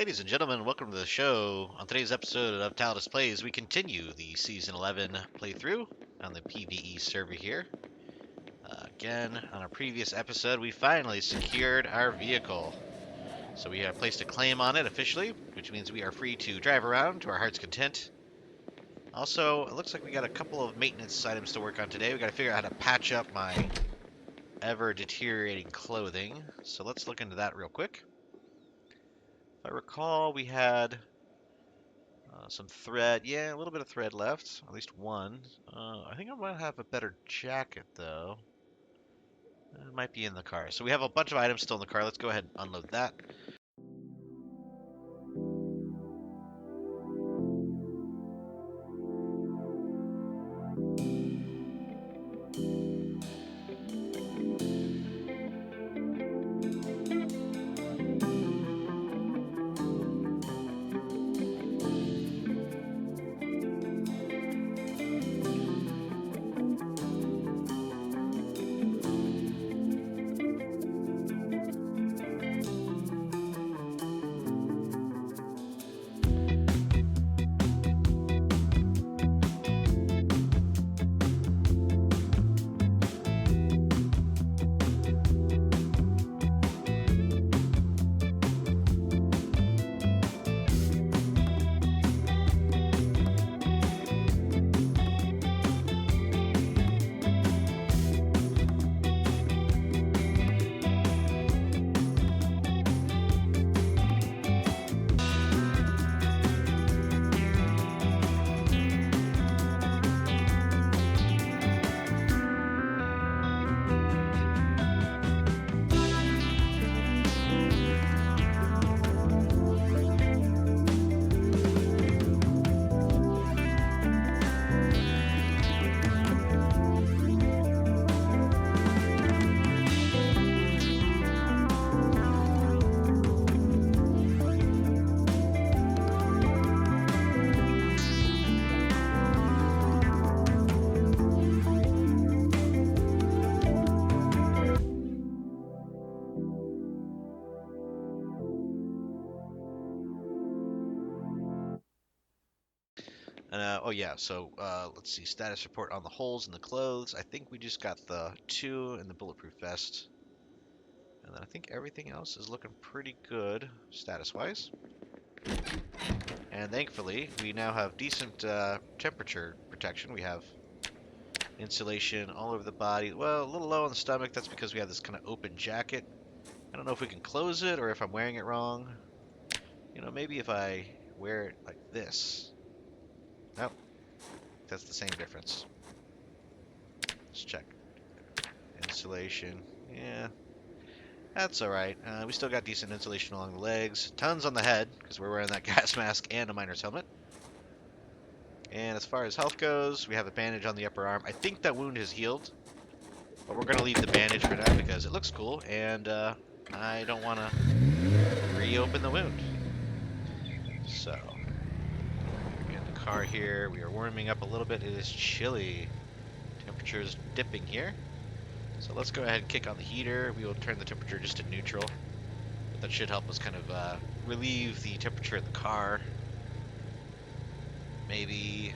Ladies and gentlemen, welcome to the show. On today's episode of Tallidus Plays, we continue the Season 11 playthrough on the PvE server here. Again, on our previous episode, we finally secured our vehicle. So we have placed a claim on it officially, which means we are free to drive around to our heart's content. Also, it looks like we got a couple of maintenance items to work on today. We got to figure out how to patch up my ever-deteriorating clothing. So let's look into that real quick. If I recall, we had some thread. Yeah, a little bit of thread left. At least one. I think I might have a better jacket, though. It might be in the car. So we have a bunch of items still in the car. Let's go ahead and unload that. Oh yeah, so let's see, status report on the holes in the clothes. I think we just got the 2 in the bulletproof vest. And then I think everything else is looking pretty good status-wise. And thankfully, we now have decent temperature protection. We have insulation all over the body. Well, a little low on the stomach. That's because we have this kind of open jacket. I don't know if we can close it or if I'm wearing it wrong. You know, maybe if I wear it like this. Nope. That's the same difference. Let's check. Insulation. Yeah. That's alright. We still got decent insulation along the legs. Tons on the head, because we're wearing that gas mask and a miner's helmet. And as far as health goes, we have a bandage on the upper arm. I think that wound has healed. But we're going to leave the bandage for now because it looks cool. And I don't want to reopen the wound. So, we get the car here. We are warming up a little bit. It is chilly. Temperature is dipping here. So let's go ahead and kick on the heater. We will turn the temperature just to neutral. But that should help us kind of relieve the temperature in the car. Maybe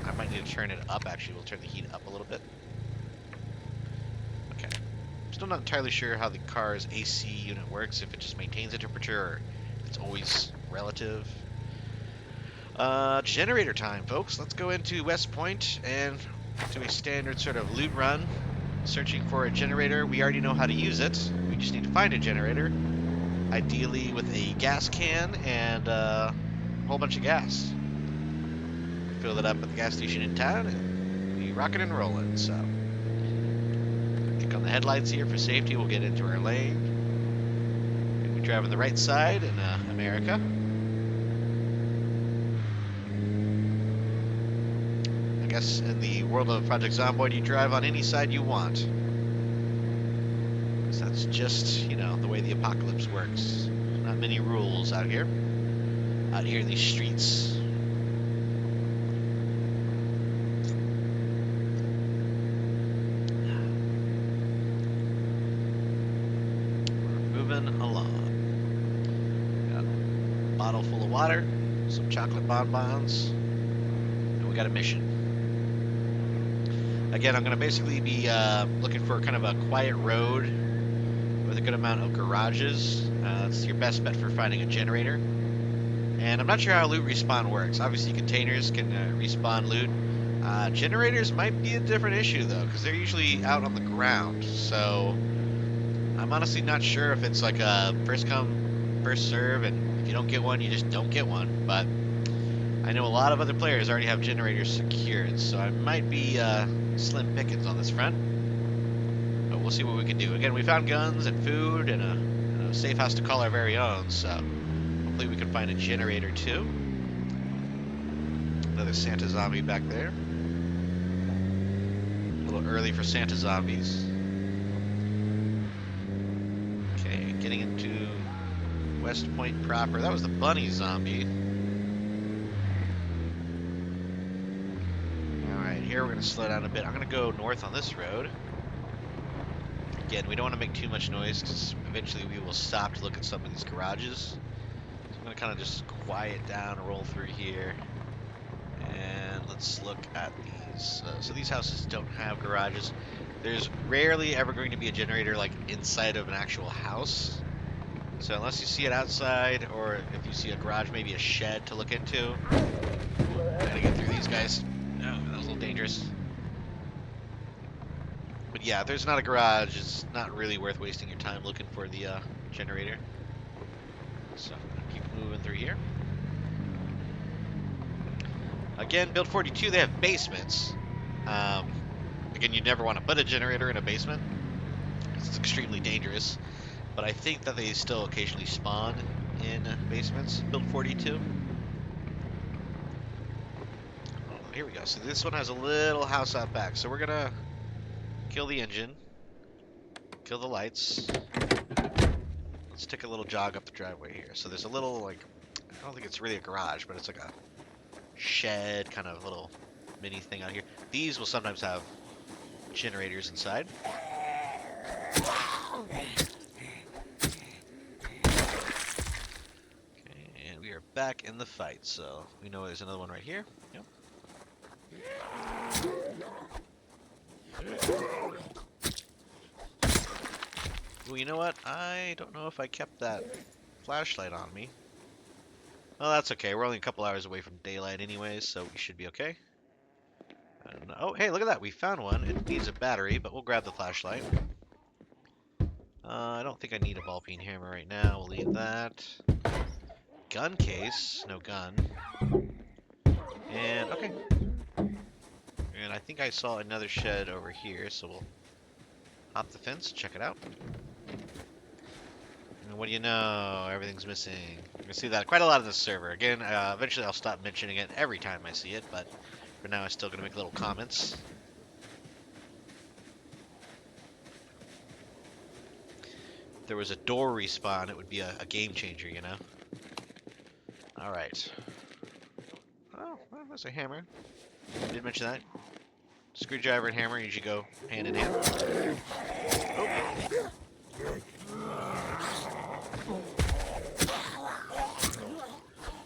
I might need to turn it up, actually. We'll turn the heat up a little bit. Okay. Still not entirely sure how the car's AC unit works, if it just maintains the temperature or if it's always relative. Generator time, folks. Let's go into West Point and do a standard sort of loot run. Searching for a generator. We already know how to use it. We just need to find a generator. Ideally with a gas can and a whole bunch of gas. Fill it up at the gas station in town and be rocking and rolling. So, kick on the headlights here for safety. We'll get into our lane. We drive on the right side in America. I guess in the world of Project Zomboid, you drive on any side you want. So that's just, you know, the way the apocalypse works. Not many rules out here in these streets. We're moving along. Got bottle full of water, some chocolate bonbons, and we got a mission. Again, I'm going to basically be looking for kind of a quiet road with a good amount of garages. It's your best bet for finding a generator. And I'm not sure how loot respawn works. Obviously, containers can respawn loot. Generators might be a different issue, though, because they're usually out on the ground. So I'm honestly not sure if it's like a first come, first serve, and if you don't get one, you just don't get one. But I know a lot of other players already have generators secured, so I might be slim pickings on this front. But we'll see what we can do. Again, we found guns and food and a safe house to call our very own, so hopefully we can find a generator too. Another Santa zombie back there. A little early for Santa zombies. Okay, getting into West Point proper. That was the bunny zombie. Alright, here we're going to slow down a bit. I'm going to go north on this road. Again, we don't want to make too much noise because eventually we will stop to look at some of these garages. So I'm going to kind of just quiet down, roll through here. And let's look at these. So these houses don't have garages. There's rarely ever going to be a generator like inside of an actual house. So unless you see it outside, or if you see a garage, maybe a shed to look into. I gotta get through these guys. Oh, that was a little dangerous. But yeah, if there's not a garage, it's not really worth wasting your time looking for the generator. So I'm gonna keep moving through here. Again, build 42, they have basements. Again, you never want to put a generator in a basement. It's extremely dangerous. But I think that they still occasionally spawn in basements. Build 42. Oh, here we go. So this one has a little house out back. So we're going to kill the engine. Kill the lights. Let's take a little jog up the driveway here. So there's a little, like, I don't think it's really a garage, but it's like a shed kind of little mini thing out here. These will sometimes have generators inside. We are back in the fight, so we know there's another one right here. Yep. Well, you know what? I don't know if I kept that flashlight on me. Well, that's okay. We're only a couple hours away from daylight anyways, so we should be okay. Oh, hey, look at that. We found one. It needs a battery, but we'll grab the flashlight. I don't think I need a ball peen hammer right now. We'll leave that. Gun case. No gun. And, okay. And I think I saw another shed over here, so we'll hop the fence, check it out. And what do you know? Everything's missing. You can see that quite a lot in this server. Again, eventually I'll stop mentioning it every time I see it, but for now I'm still going to make little comments. If there was a door respawn, it would be a game changer, you know? Alright. Oh, well, there's a hammer. I did mention that. Screwdriver and hammer usually go hand in hand. Oh.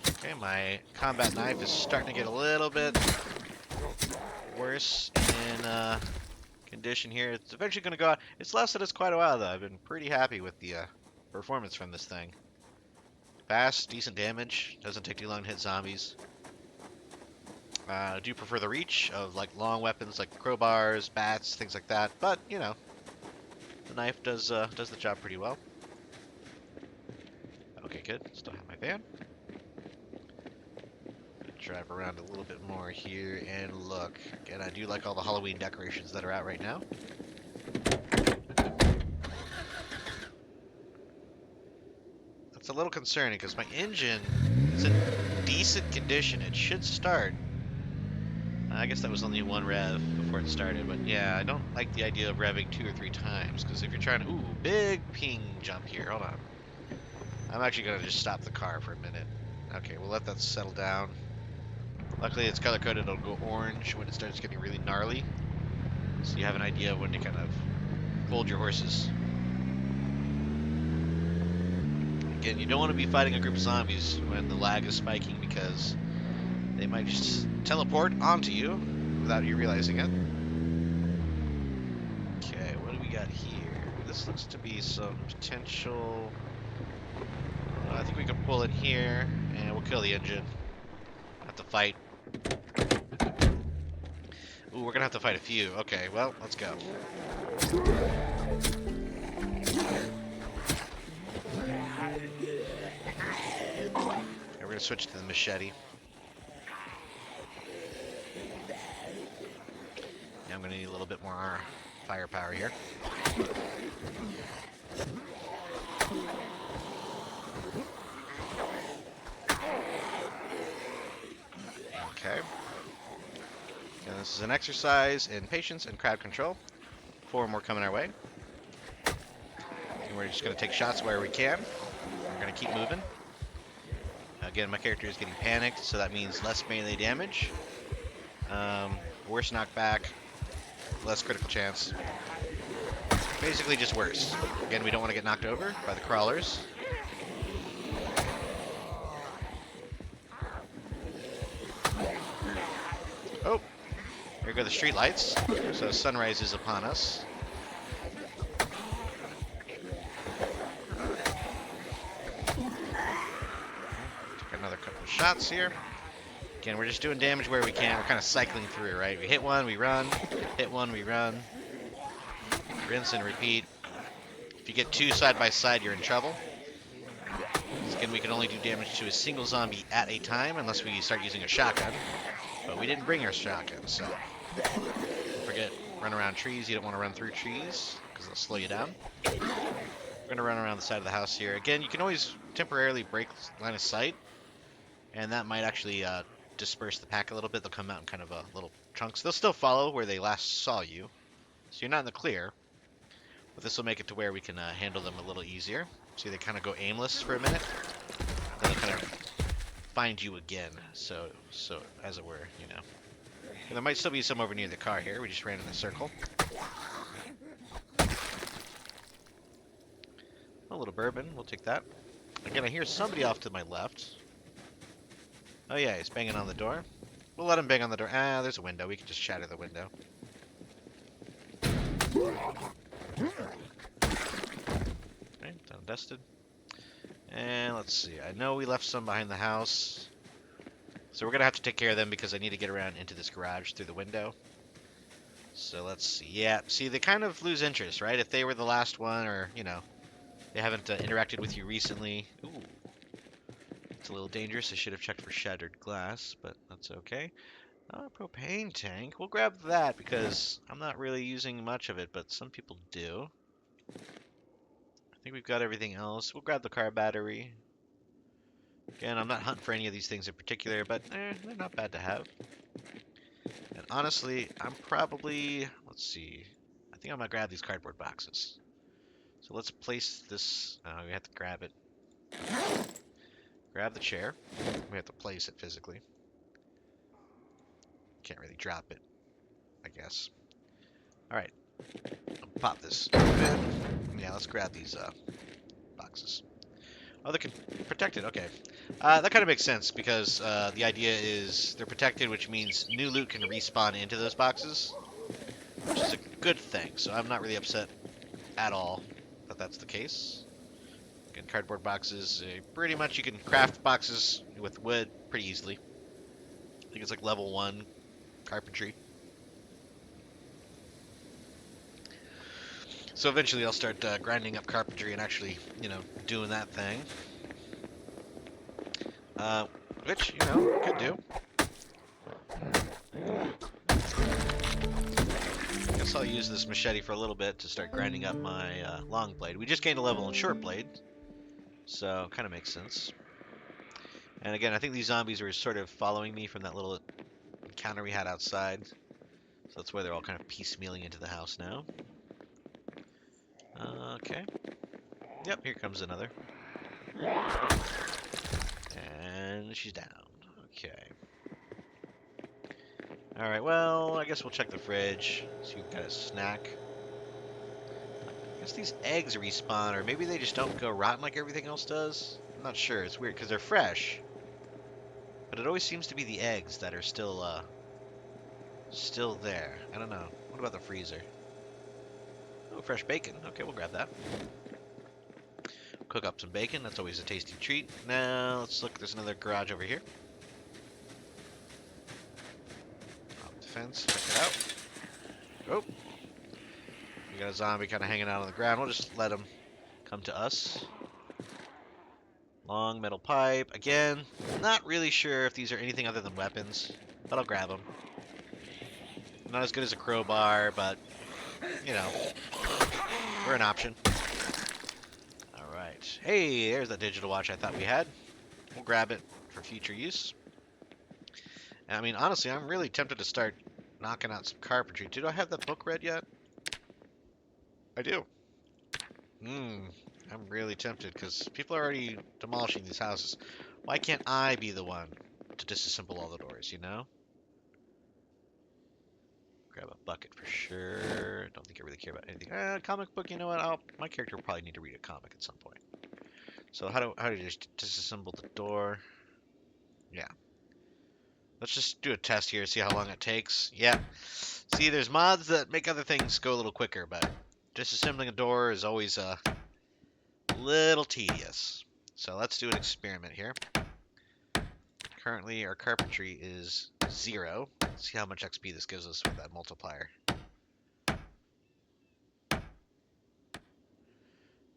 Okay, my combat knife is starting to get a little bit worse in condition here. It's eventually going to go out. It's lasted us quite a while, though. I've been pretty happy with the performance from this thing. Fast, decent damage. Doesn't take too long to hit zombies. I do prefer the reach of like long weapons like crowbars, bats, things like that. But you know, the knife does the job pretty well. Okay, good. Still have my van. Drive around a little bit more here and look. Again, I do like all the Halloween decorations that are out right now. That's a little concerning because my engine is in decent condition. It should start. I guess that was only one rev before it started, but yeah, I don't like the idea of revving 2 or 3 times, because if you're trying to... Ooh, big ping jump here. Hold on. I'm actually going to just stop the car for a minute. Okay, we'll let that settle down. Luckily, it's color-coded. It'll go orange when it starts getting really gnarly, so you have an idea of when to kind of hold your horses. Again, you don't want to be fighting a group of zombies when the lag is spiking because they might just teleport onto you without you realizing it. Okay, what do we got here? This looks to be some potential... I think we can pull in here, and we'll kill the engine. Have to fight. Ooh, we're gonna have to fight a few. Okay, well, let's go. Okay, we're gonna switch to the machete. Yeah, I'm gonna need a little bit more firepower here. Okay. And this is an exercise in patience and crowd control. 4 more coming our way. And we're just gonna take shots where we can. We're gonna keep moving. Again, my character is getting panicked, so that means less melee damage. Worse knockback, less critical chance. Basically just worse. Again, we don't want to get knocked over by the crawlers. Oh, here go the street lights. So sunrise is upon us. Took another couple of shots here. Again, we're just doing damage where we can. We're kind of cycling through, right? We hit one, we run. Hit one, we run. Rinse and repeat. If you get 2 side by side, you're in trouble. Again, we can only do damage to a single zombie at a time unless we start using a shotgun. But we didn't bring our shotgun, so don't forget, run around trees. You don't want to run through trees because they'll slow you down. We're going to run around the side of the house here. Again, you can always temporarily break line of sight, and that might actually disperse the pack a little bit. They'll come out in kind of little chunks. They'll still follow where they last saw you, so you're not in the clear. But this will make it to where we can handle them a little easier. See, they kind of go aimless for a minute, then they'll kind of find you again. So as it were, you know. And there might still be some over near the car here. We just ran in a circle. A little bourbon, we'll take that. Again, I hear somebody off to my left. Oh yeah, he's banging on the door. We'll let him bang on the door. Ah, there's a window. We can just shatter the window. Okay, done dusted. And let's see. I know we left some behind the house. So we're going to have to take care of them because I need to get around into this garage through the window. So let's see. Yeah, see, they kind of lose interest, right? If they were the last one or, you know, they haven't interacted with you recently. Ooh. It's a little dangerous. I should have checked for shattered glass, but that's okay. Propane tank. We'll grab that because I'm not really using much of it, but some people do. I think we've got everything else. We'll grab the car battery. Again, I'm not hunting for any of these things in particular, but they're not bad to have. And honestly, I'm probably... Let's see. I think I'm going to grab these cardboard boxes. So let's place this... we have to grab it. Grab the chair. We have to place it physically. Can't really drop it, I guess. Alright. Pop this open. Yeah, let's grab these boxes. Oh, they're protected. Okay. That kind of makes sense because the idea is they're protected, which means new loot can respawn into those boxes, which is a good thing. So I'm not really upset at all that that's the case. Again, cardboard boxes, pretty much you can craft boxes with wood pretty easily. I think it's like level 1 carpentry. So eventually I'll start grinding up carpentry and actually, you know, doing that thing. Which, you know, could do. Guess I'll use this machete for a little bit to start grinding up my long blade. We just gained a level in short blade, so kind of makes sense. And again, I think these zombies were sort of following me from that little encounter we had outside. So that's why they're all kind of piecemealing into the house now. Okay. Yep, here comes another. And she's down. Okay. Alright, well, I guess we'll check the fridge. See if we've got a snack. I Unless these eggs respawn, or maybe they just don't go rotten like everything else does. I'm not sure. It's weird, because they're fresh. But it always seems to be the eggs that are still there. I don't know. What about the freezer? Oh, fresh bacon. Okay, we'll grab that. Cook up some bacon. That's always a tasty treat. Now, let's look. There's another garage over here. Up the fence. Check it out. Oh. We got a zombie kind of hanging out on the ground. We'll just let him come to us. Long metal pipe. Again, not really sure if these are anything other than weapons, but I'll grab them. Not as good as a crowbar, but, you know, we're an option. Alright. Hey, there's that digital watch I thought we had. We'll grab it for future use. I mean, honestly, I'm really tempted to start knocking out some carpentry. Do I have that book read yet? I do. I'm really tempted because people are already demolishing these houses. Why can't I be the one to disassemble all the doors, you know? Grab a bucket for sure. Don't think I really care about anything. Comic book, you know what? My character will probably need to read a comic at some point. So how do you just disassemble the door? Yeah. Let's just do a test here, see how long it takes. Yeah. See, there's mods that make other things go a little quicker, but disassembling a door is always a little tedious. So let's do an experiment here. Currently, our carpentry is 0. Let's see how much XP this gives us with that multiplier.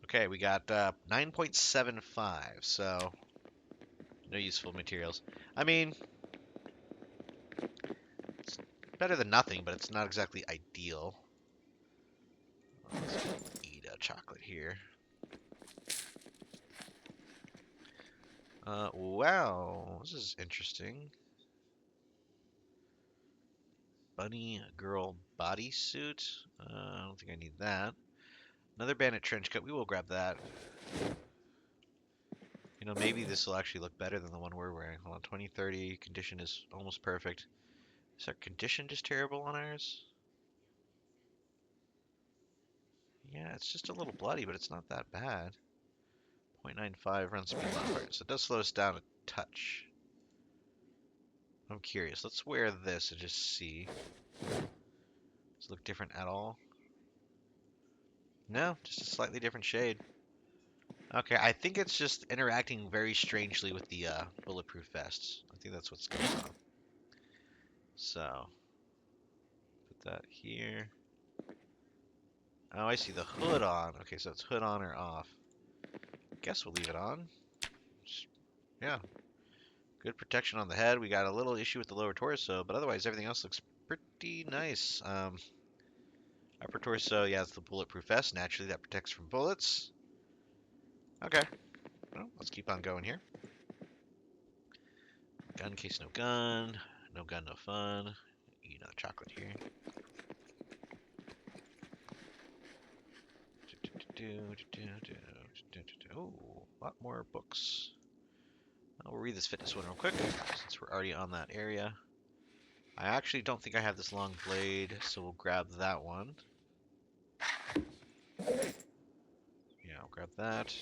Okay, we got 9.75, so no useful materials. I mean, it's better than nothing, but it's not exactly ideal. Let's eat a chocolate here. Wow, this is interesting. Bunny girl bodysuit. I don't think I need that. Another bandit trench coat. We will grab that. You know, maybe this will actually look better than the one we're wearing. Hold on, 2030 condition is almost perfect. Is our condition just terrible on ours? Yeah, it's just a little bloody, but it's not that bad. 0.95 run speed modifier, so it does slow us down a touch. I'm curious. Let's wear this and just see. Does it look different at all? No, just a slightly different shade. Okay, I think it's just interacting very strangely with the bulletproof vests. I think that's what's going on. So, put that here. Oh, I see the hood on. Okay, so it's hood on or off. Guess we'll leave it on. Just, yeah. Good protection on the head. We got a little issue with the lower torso, but otherwise everything else looks pretty nice. Upper torso, yeah, it's the bulletproof vest. Naturally, that protects from bullets. Okay. Well, let's keep on going here. Gun case, no gun. No gun, no fun. Eat another chocolate here. Oh, a lot more books. We'll read this fitness one real quick, since we're already on that area. I actually don't think I have this long blade, so we'll grab that one. Yeah, I'll grab that.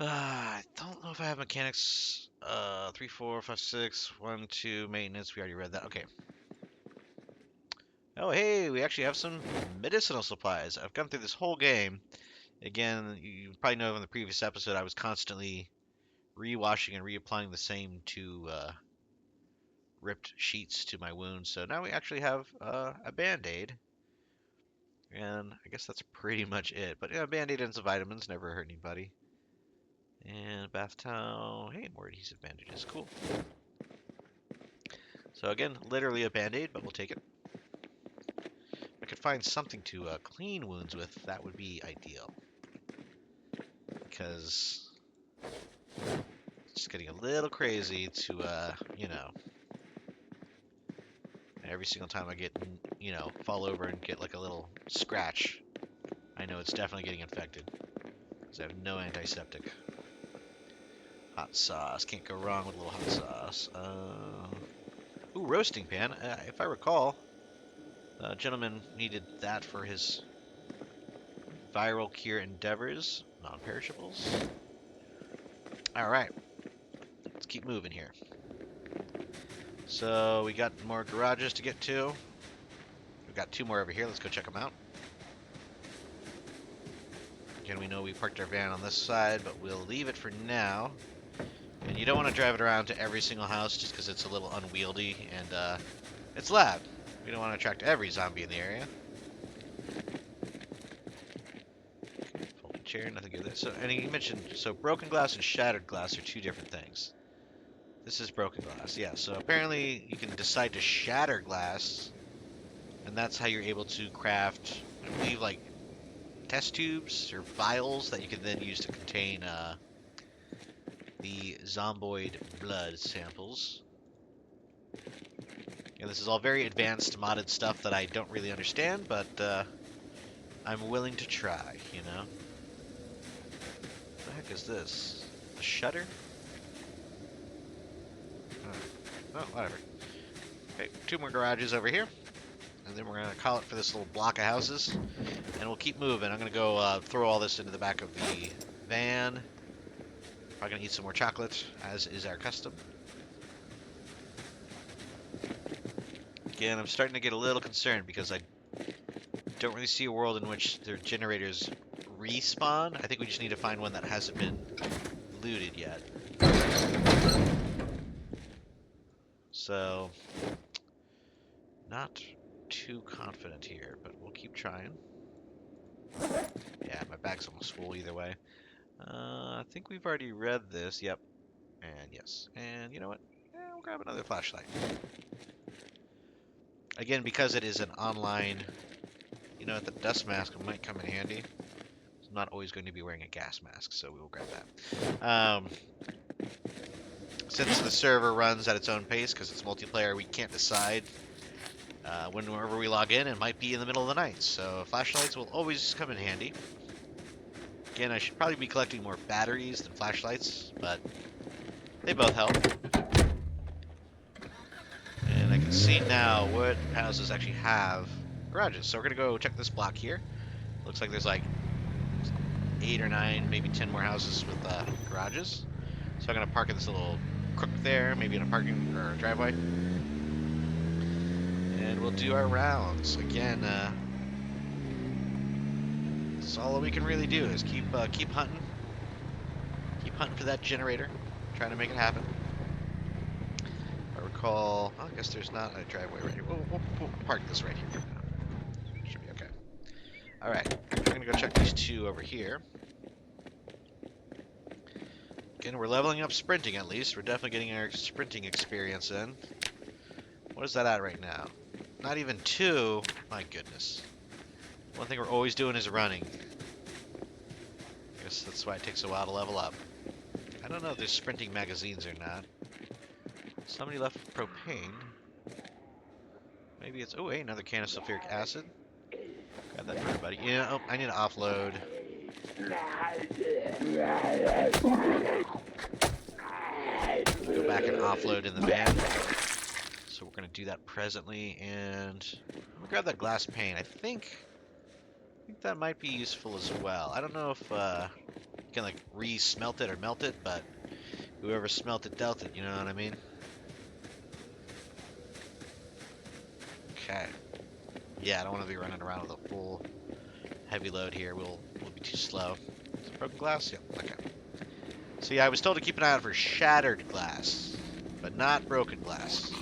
I don't know if I have mechanics. 3, 4, 5, 6, 1, 2, maintenance. We already read that. Okay. Oh, hey, we actually have some medicinal supplies. I've gone through this whole game. Again, you probably know in the previous episode, I was constantly rewashing and reapplying the same two ripped sheets to my wounds. So now we actually have a band-aid. And I guess that's pretty much it. But yeah, band-aid and some vitamins never hurt anybody. And a bath towel. Hey, more adhesive bandages. Cool. So again, literally a band-aid, but we'll take it. If I could find something to clean wounds with, that would be ideal. Because it's just getting a little crazy to, you know, every single time I get, you know, fall over and get like a little scratch, I know it's definitely getting infected. Because I have no antiseptic. Hot sauce. Can't go wrong with a little hot sauce. Ooh, roasting pan. If I recall, the gentleman needed that for his Viral cure endeavors, non-perishables. All right, let's keep moving here. So we got more garages to get to. We've got 2 more over here. Let's go check them out. Again, we know we parked our van on this side, but we'll leave it for now. And you don't want to drive it around to every single house just because it's a little unwieldy and it's loud. We don't want to attract every zombie in the area. Folding chair, nothing good there. So, and he mentioned, so broken glass and shattered glass are 2 different things. This is broken glass, yeah. So apparently you can decide to shatter glass, and that's how you're able to craft, I believe, like test tubes or vials that you can then use to contain the Zomboid blood samples. And this is all very advanced modded stuff that I don't really understand, but I'm willing to try, you know? What the heck is this? A shutter? Oh, whatever. Okay, 2 more garages over here. And then we're going to call it for this little block of houses. And we'll keep moving. I'm going to go throw all this into the back of the van. Probably going to eat some more chocolate, as is our custom. Again, I'm starting to get a little concerned because I don't really see a world in which their generators respawn. I think we just need to find one that hasn't been looted yet. So, not too confident here, but we'll keep trying. Yeah, my bag's almost full either way. I think we've already read this. Yep. And yes. And you know what? Yeah, we'll grab another flashlight. Again, because it is an online, you know, the dust mask might come in handy. I'm not always going to be wearing a gas mask, so we will grab that. Since the server runs at its own pace, because it's multiplayer, we can't decide whenever we log in. It might be in the middle of the night, so flashlights will always come in handy. Again, I should probably be collecting more batteries than flashlights, but they both help. And I can see now what houses actually have garages. So we're going to go check this block here. Looks like there's like 8 or 9, maybe 10 more houses with garages. So I'm going to park in this little crook there, maybe in a parking or a driveway. And we'll do our rounds. Again, that's all we can really do is keep hunting. Keep hunting for that generator. Trying to make it happen. If I recall, well, I guess there's not a driveway right here. We'll park this right here. Should be okay. Alright, I'm going to go check these 2 over here. Again, we're leveling up sprinting at least. We're definitely getting our sprinting experience in. What is that at right now? Not even 2. My goodness. One thing we're always doing is running. I guess that's why it takes a while to level up. I don't know if there's sprinting magazines or not. Somebody left propane. Maybe it's... Oh, hey, another can of sulfuric acid. Grab that for everybody. Yeah, oh, I need to offload. Go back and offload in the van. So we're going to do that presently, and I'm going to grab that glass pane. I think that might be useful as well. I don't know if you can like re-smelt it or melt it, but whoever smelt it dealt it, you know what I mean? Okay. Yeah, I don't want to be running around with a full heavy load here. We'll be too slow. Is it broken glass? Yeah, okay. So yeah, I was told to keep an eye out for shattered glass, but not broken glass.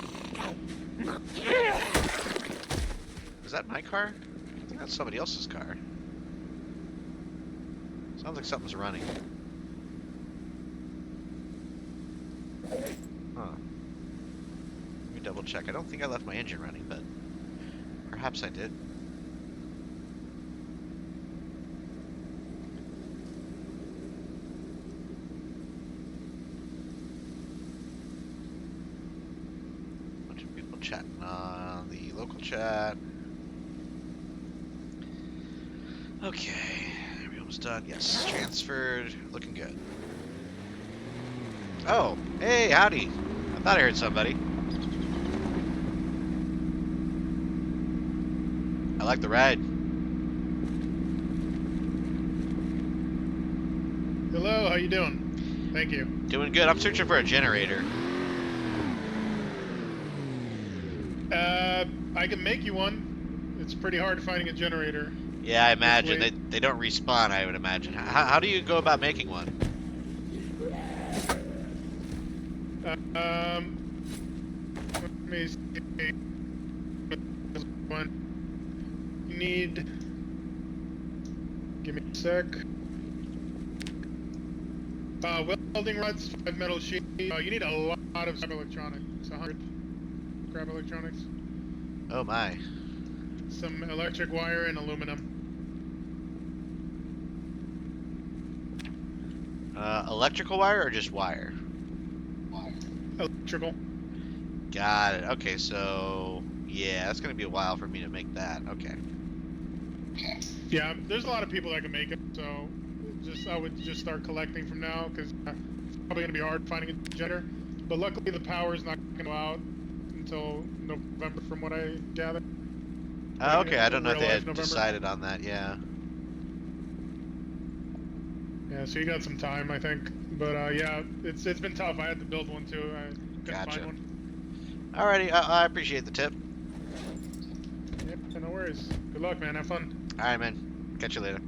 Is that my car? I think that's somebody else's car. Sounds like something's running. Huh. Let me double check. I don't think I left my engine running, but perhaps I did. Bunch of people chatting on the local chat. Okay, are we almost done? Yes, transferred, looking good. Oh, hey, howdy. I thought I heard somebody. I like the ride. Hello, how you doing? Thank you. Doing good. I'm searching for a generator. I can make you one. It's pretty hard finding a generator. Yeah, I imagine Hopefully, they don't respawn. I would imagine. How do you go about making one? um, let me see. One. You need. Give me a sec. Welding rods, 5 metal sheets. You need a lot of scrap electronics. 100 scrap electronics. Oh my. Some electric wire and aluminum. Electrical wire or just wire? Electrical. Got it. Okay, so yeah, that's gonna be a while for me to make that. Okay. Yeah, there's a lot of people that can make it, so I would just start collecting from now, because it's probably gonna be hard finding a generator. But luckily, the power's not gonna go out until November, from what I gather. Okay, I don't know if Real they life had November. decided on that. Yeah. Yeah, so you got some time, I think. But yeah, it's been tough. I had to build one too. I couldn't Gotcha. find one. Alrighty, I appreciate the tip. Yeah, no worries. Good luck, man. Have fun. Alright, man. Catch you later.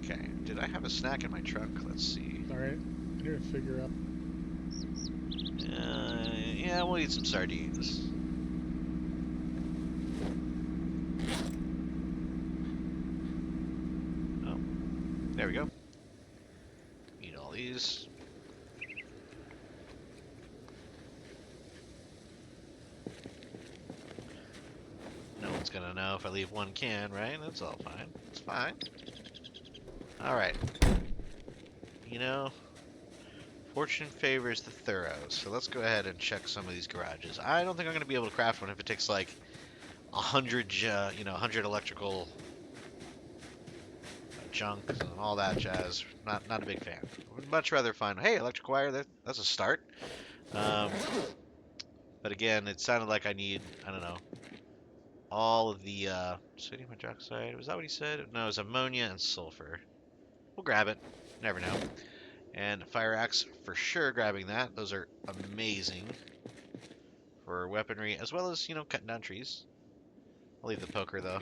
Okay, did I have a snack in my truck? Let's see. All right. I need to figure out. Yeah, we'll eat some sardines. Oh, there we go. Eat all these. No one's gonna know if I leave one can, right? That's all fine. It's fine. Alright. You know, fortune favors the thorough, so let's go ahead and check some of these garages. I don't think I'm gonna be able to craft one if it takes like 100 electrical junk and all that jazz. Not a big fan. Would much rather find, hey, electric wire, that's a start. But again, it sounded like I need, I don't know, all of the sodium hydroxide. Was that what he said? No, it was ammonia and sulfur. We'll grab it. Never know. And fire axe, for sure grabbing that. Those are amazing for weaponry, as well as, cutting down trees. I'll leave the poker, though.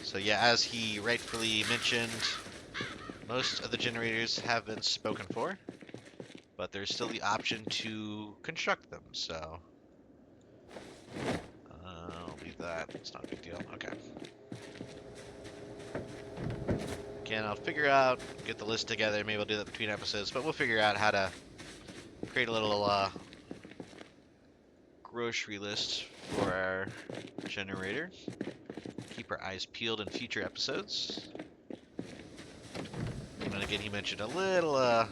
So yeah, as he rightfully mentioned, most of the generators have been spoken for, but there's still the option to construct them, so I'll leave that. It's not a big deal. Okay. Again, I'll figure out, get the list together. Maybe I'll do that between episodes, but we'll figure out how to create a little grocery list for our generator. Keep our eyes peeled in future episodes. And again, he mentioned a little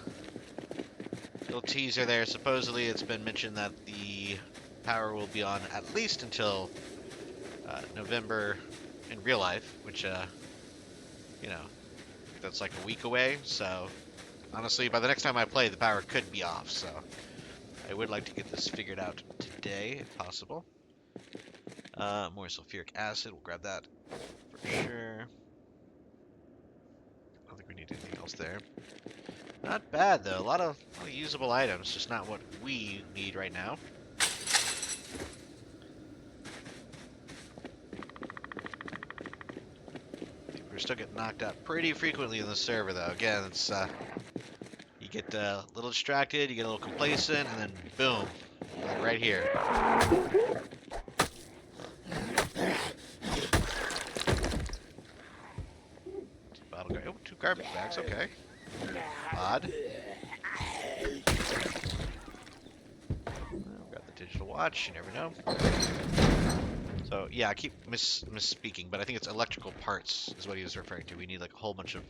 teaser there. Supposedly, it's been mentioned that the power will be on at least until November in real life, which, that's like a week away. So, honestly, by the next time I play, the power could be off. So, I would like to get this figured out today, if possible. More sulfuric acid. We'll grab that for sure. I don't think we need anything else there. Not bad, though. A lot of usable items, just not what we need right now. We're still getting knocked out pretty frequently in the server, though. Again, it's you get a little distracted, you get a little complacent, and then boom, like right here. Oh, 2 garbage bags. Okay. Odd. Got the digital watch. You never know. So yeah, I keep misspeaking, but I think it's electrical parts is what he was referring to. We need like a whole bunch of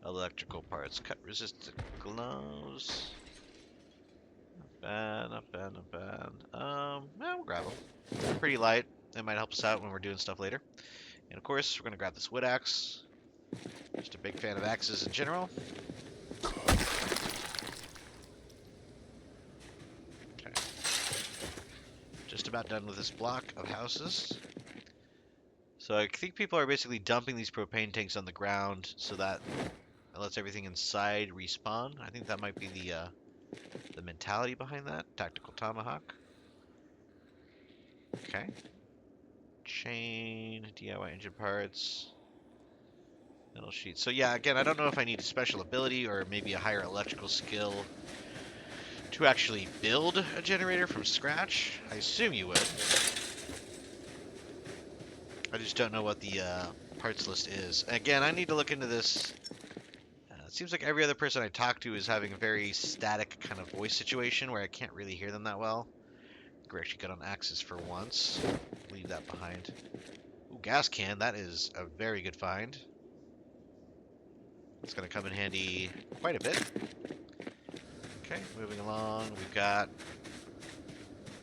electrical parts. Cut resistant gloves. Not bad, not bad, not bad. Yeah, we'll grab them. They're pretty light. They might help us out when we're doing stuff later. And of course, we're gonna grab this wood axe. Just a big fan of axes in general. Okay. Just about done with this block of houses. So I think people are basically dumping these propane tanks on the ground so that it lets everything inside respawn. I think that might be the mentality behind that. Tactical tomahawk. Okay. Chain, DIY engine parts, metal sheet. So yeah, again, I don't know if I need a special ability or maybe a higher electrical skill to actually build a generator from scratch. I assume you would. I just don't know what the parts list is. Again, I need to look into this. It seems like every other person I talk to is having a very static kind of voice situation where I can't really hear them that well. We're actually good on axes for once. Leave that behind. Ooh, gas can. That is a very good find. It's going to come in handy quite a bit. Okay, moving along. We've got...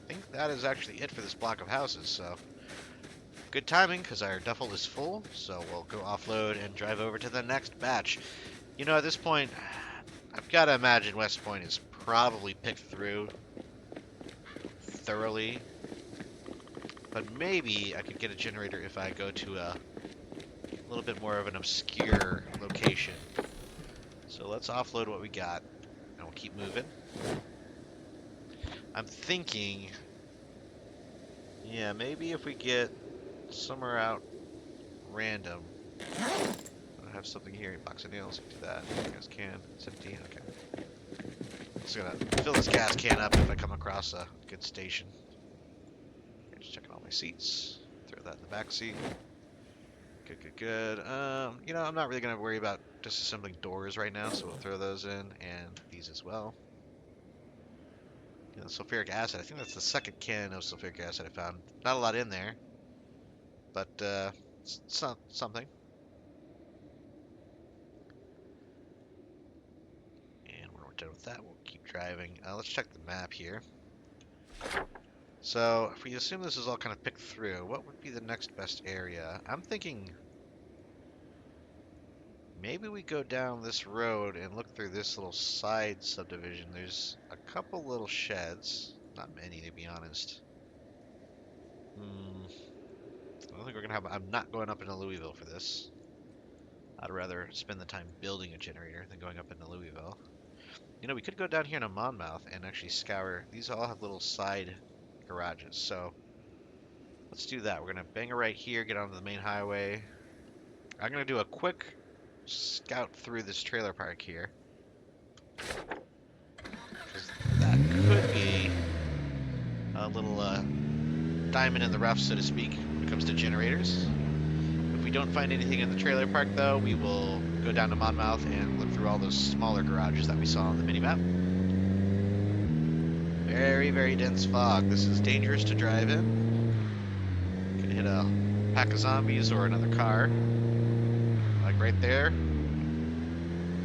I think that is actually it for this block of houses, so... Good timing, because our duffel is full, so we'll go offload and drive over to the next batch. You know, at this point, I've got to imagine West Point is probably picked through thoroughly. But maybe I could get a generator if I go to a little bit more of an obscure location. So let's offload what we got, and we'll keep moving. I'm thinking, yeah, maybe if we get somewhere out random. I have something here, box of nails, do that. Gas can, 17, okay. Just gonna fill this gas can up if I come across a good station. Okay, just checking all my seats. Throw that in the back seat. Good, good, good. You know, I'm not really gonna worry about disassembling doors right now, so we'll throw those in, and these as well. You know, sulfuric acid. I think that's the second can of sulfuric acid I found. Not a lot in there, but it's something. And when we're done with that, we'll keep driving. Let's check the map here. So, if we assume this is all kind of picked through, what would be the next best area? I'm thinking maybe we go down this road and look through this little side subdivision. There's a couple little sheds. Not many, to be honest. I don't think we're gonna have... I'm not going up into Louisville for this. I'd rather spend the time building a generator than going up into Louisville. You know, we could go down here to Monmouth and actually scour. These all have little side garages, so let's do that. We're gonna bang a right here, get onto the main highway. I'm gonna do a quick scout through this trailer park here, because that could be a little diamond in the rough, so to speak, when it comes to generators. If we don't find anything in the trailer park, though, we will go down to Monmouth and look through all those smaller garages that we saw on the minimap. Very, very dense fog. This is dangerous to drive in. Could hit a pack of zombies or another car. Like right there.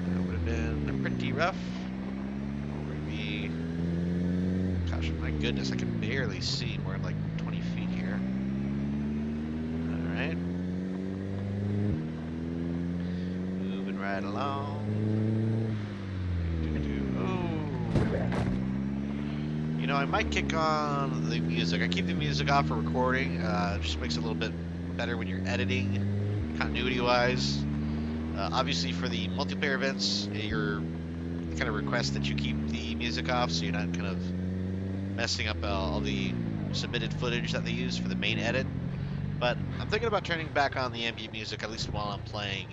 That would have been pretty rough. Maybe... Gosh, my goodness, I can barely see. We're like 20 feet here. Alright. Moving right along. You know, I might kick on the music. I keep the music off for recording. It just makes it a little bit better when you're editing, continuity-wise. Obviously, for the multiplayer events, you're kind of request that you keep the music off so you're not kind of messing up all the submitted footage that they use for the main edit. But I'm thinking about turning back on the ambient music, at least while I'm playing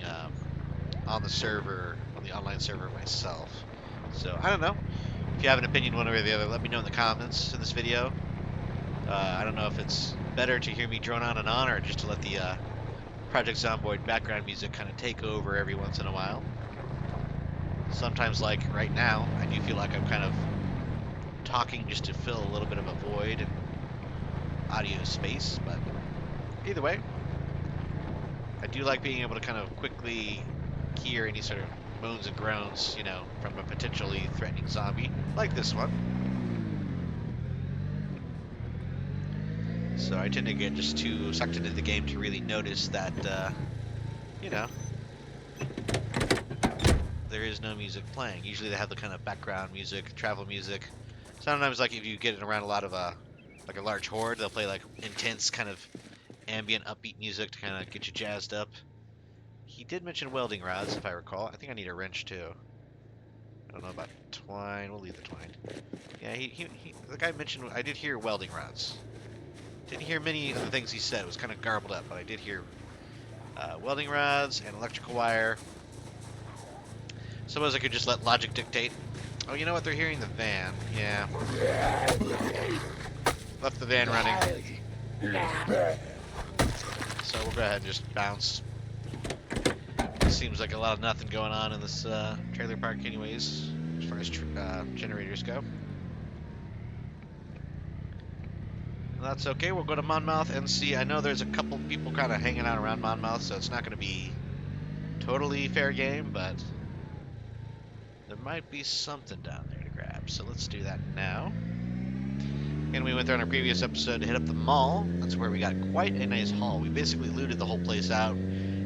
on the server, on the online server myself. So, I don't know. If you have an opinion one way or the other, let me know in the comments in this video. I don't know if it's better to hear me drone on and on, or just to let the Project Zomboid background music kind of take over every once in a while. Sometimes, like right now, I do feel like I'm kind of talking just to fill a little bit of a void in audio space, but either way, I do like being able to kind of quickly hear any sort of moans and groans, you know, from a potentially threatening zombie, like this one. So I tend to get just too sucked into the game to really notice that, you know, there is no music playing. Usually they have the kind of background music, travel music. Sometimes, like, if you get around a lot of, like a large horde, they'll play, like, intense kind of ambient, upbeat music to kind of get you jazzed up. He did mention welding rods, if I recall. I think I need a wrench too. I don't know about twine. We'll leave the twine. Yeah, the guy mentioned. I did hear welding rods. Didn't hear many of the things he said. It was kind of garbled up, but I did hear welding rods and electrical wire. Suppose I could just let logic dictate. Oh, you know what? They're hearing the van. Yeah. Left the van running. So we'll go ahead and just bounce. Seems like a lot of nothing going on in this trailer park anyways, as far as generators go. That's okay. We'll go to Monmouth and see. I know there's a couple people kind of hanging out around Monmouth, so it's not going to be totally fair game, but there might be something down there to grab. So let's do that now. And we went there on our previous episode to hit up the mall. That's where we got quite a nice haul. We basically looted the whole place out.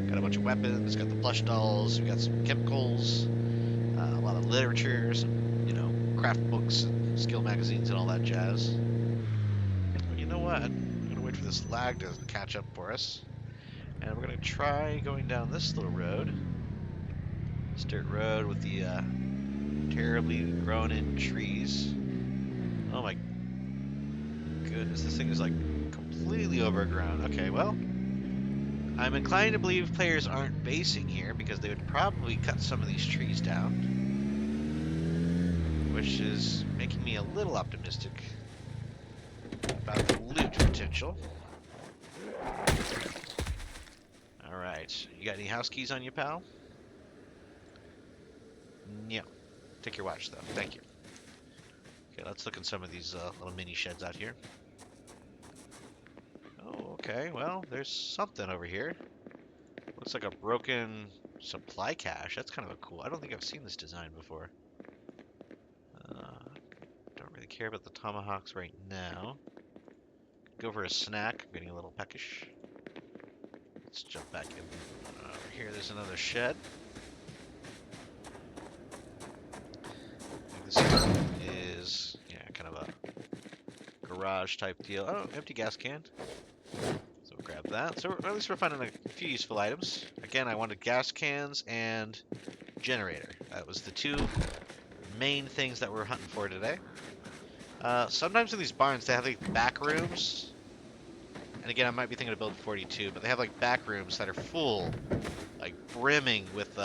Got a bunch of weapons, got the plush dolls, we got some chemicals, a lot of literature, some, craft books and skill magazines and all that jazz. But you know what? I'm going to wait for this lag to catch up for us. And we're going to try going down this little road. This dirt road with the terribly grown-in trees. Oh my goodness, this thing is like completely overgrown. Okay, well, I'm inclined to believe players aren't basing here because they would probably cut some of these trees down, which is making me a little optimistic about the loot potential. Alright, you got any house keys on you, pal? No. Take your watch, though. Thank you. Okay, let's look in some of these little mini sheds out here. Oh, okay. Well, there's something over here. Looks like a broken supply cache. That's kind of a cool. I don't think I've seen this design before. Don't really care about the tomahawks right now. Go for a snack. I'm getting a little peckish. Let's jump back in. Over here, there's another shed. This is, kind of a garage type deal. Oh, empty gas can. So we'll grab that. So at least we're finding a few useful items. Again, I wanted gas cans and generator. That was the two main things that we're hunting for today. Sometimes in these barns, they have like back rooms. And again, I might be thinking of build 42, but they have like back rooms that are full, like brimming with